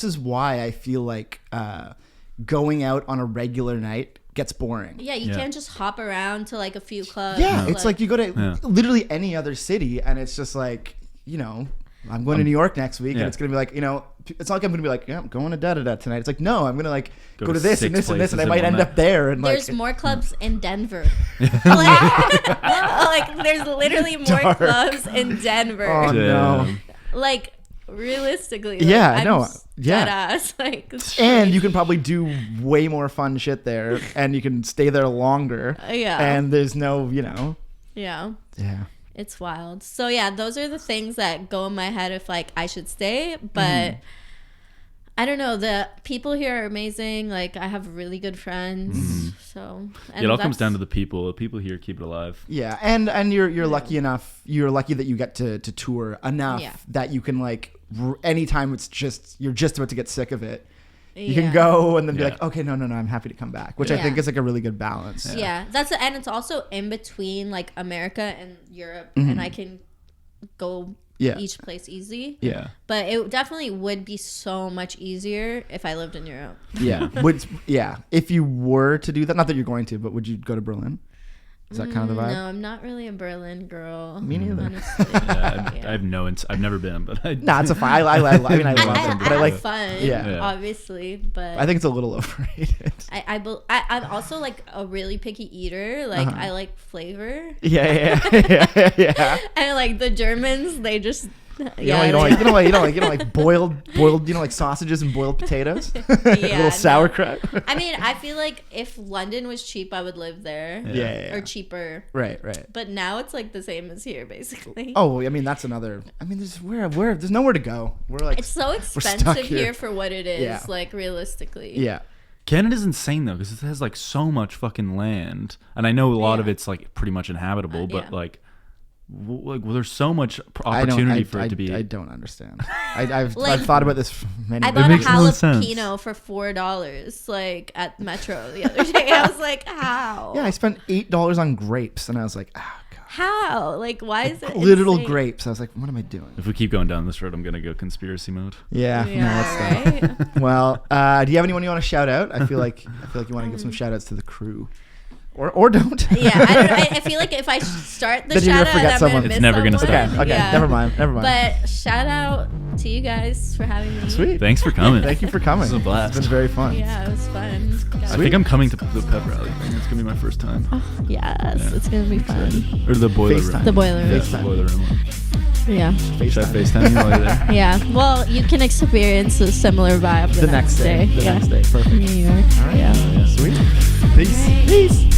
is why I feel like going out on a regular night gets boring. Yeah, you can't just hop around to like a few clubs. Yeah, it's like you go to literally any other city, and it's just like, you know, I'm going to New York next week, and it's gonna be like, you know, it's not like I'm gonna be like, yeah, I'm going to da tonight. It's like, no, I'm gonna like go to this and this and this, and I might end up there. And there's more clubs in Denver. like there's literally more clubs in Denver. Oh no! Like realistically, dead ass. Like, and you can probably do way more fun shit there, and you can stay there longer. And there's no, you know. Yeah. It's wild. So yeah, those are the things that go in my head if like I should stay, but I don't know. The people here are amazing. Like I have really good friends. So it all comes down to the people. The people here keep it alive. Yeah, and you're lucky enough. You're lucky that you get to tour enough that you can like anytime you're just about to get sick of it. You can go and then be like, okay, no, I'm happy to come back, which I think is like a really good balance. Yeah, and it's also in between like America and Europe, and I can go each place easy. Yeah, but it definitely would be so much easier if I lived in Europe. If you were to do that, not that you're going to, but would you go to Berlin? Is that kind of the vibe? No, I'm not really a Berlin girl. Me neither. Honestly. I have no. I've never been, but it's a fun. I love them, but I like fun. Obviously, but I think it's a little overrated. I'm also like a really picky eater. Like I like flavor. Yeah. And like the Germans, they just. You don't like boiled, you know, like sausages and boiled potatoes. A little sauerkraut. I mean, I feel like if London was cheap, I would live there. Or cheaper. Right. But now it's like the same as here, basically. Oh, I mean, that's another. I mean, there's nowhere to go. We're like, it's so expensive here for what it is. Like realistically. Yeah. Canada's insane though, because it has like so much fucking land, and I know a lot of it's like pretty much inhabitable, but like. Like, well, there's so much opportunity for it to be. I don't understand. I've thought about this for many. I bought a makes no sense. jalapeno for $4, like at Metro the other day. I was like, how? Yeah, I spent $8 on grapes, and I was like, oh god. How? Like, why is it literal insane? grapes? I was like, what am I doing? If we keep going down this road, I'm gonna go conspiracy mode. Yeah, no, that's right? not. Well, do you have anyone you want to shout out? I feel like you want to give some shout outs to the crew. Or don't. Yeah, I feel like if I start the Then you're shout gonna out, forget I'm someone. gonna miss It's never gonna someone. stop. Okay, Yeah. never mind. But shout out to you guys for having me. Sweet. Thanks for coming. Thank you for coming. This was a blast. It's been very fun. Yeah, it was fun. I think I'm coming to the pep rally thing. It's gonna be my first time. Yes, Yeah. it's gonna be fun. Or the boiler FaceTime. room. The boiler room. Yeah, FaceTime. the boiler room. Yeah. Should I FaceTime you while you're there? Yeah. Well, you can experience a similar vibe The next day. The yeah. next day. Perfect. In New York. All right. Yeah. Yeah. Sweet. Peace. Peace.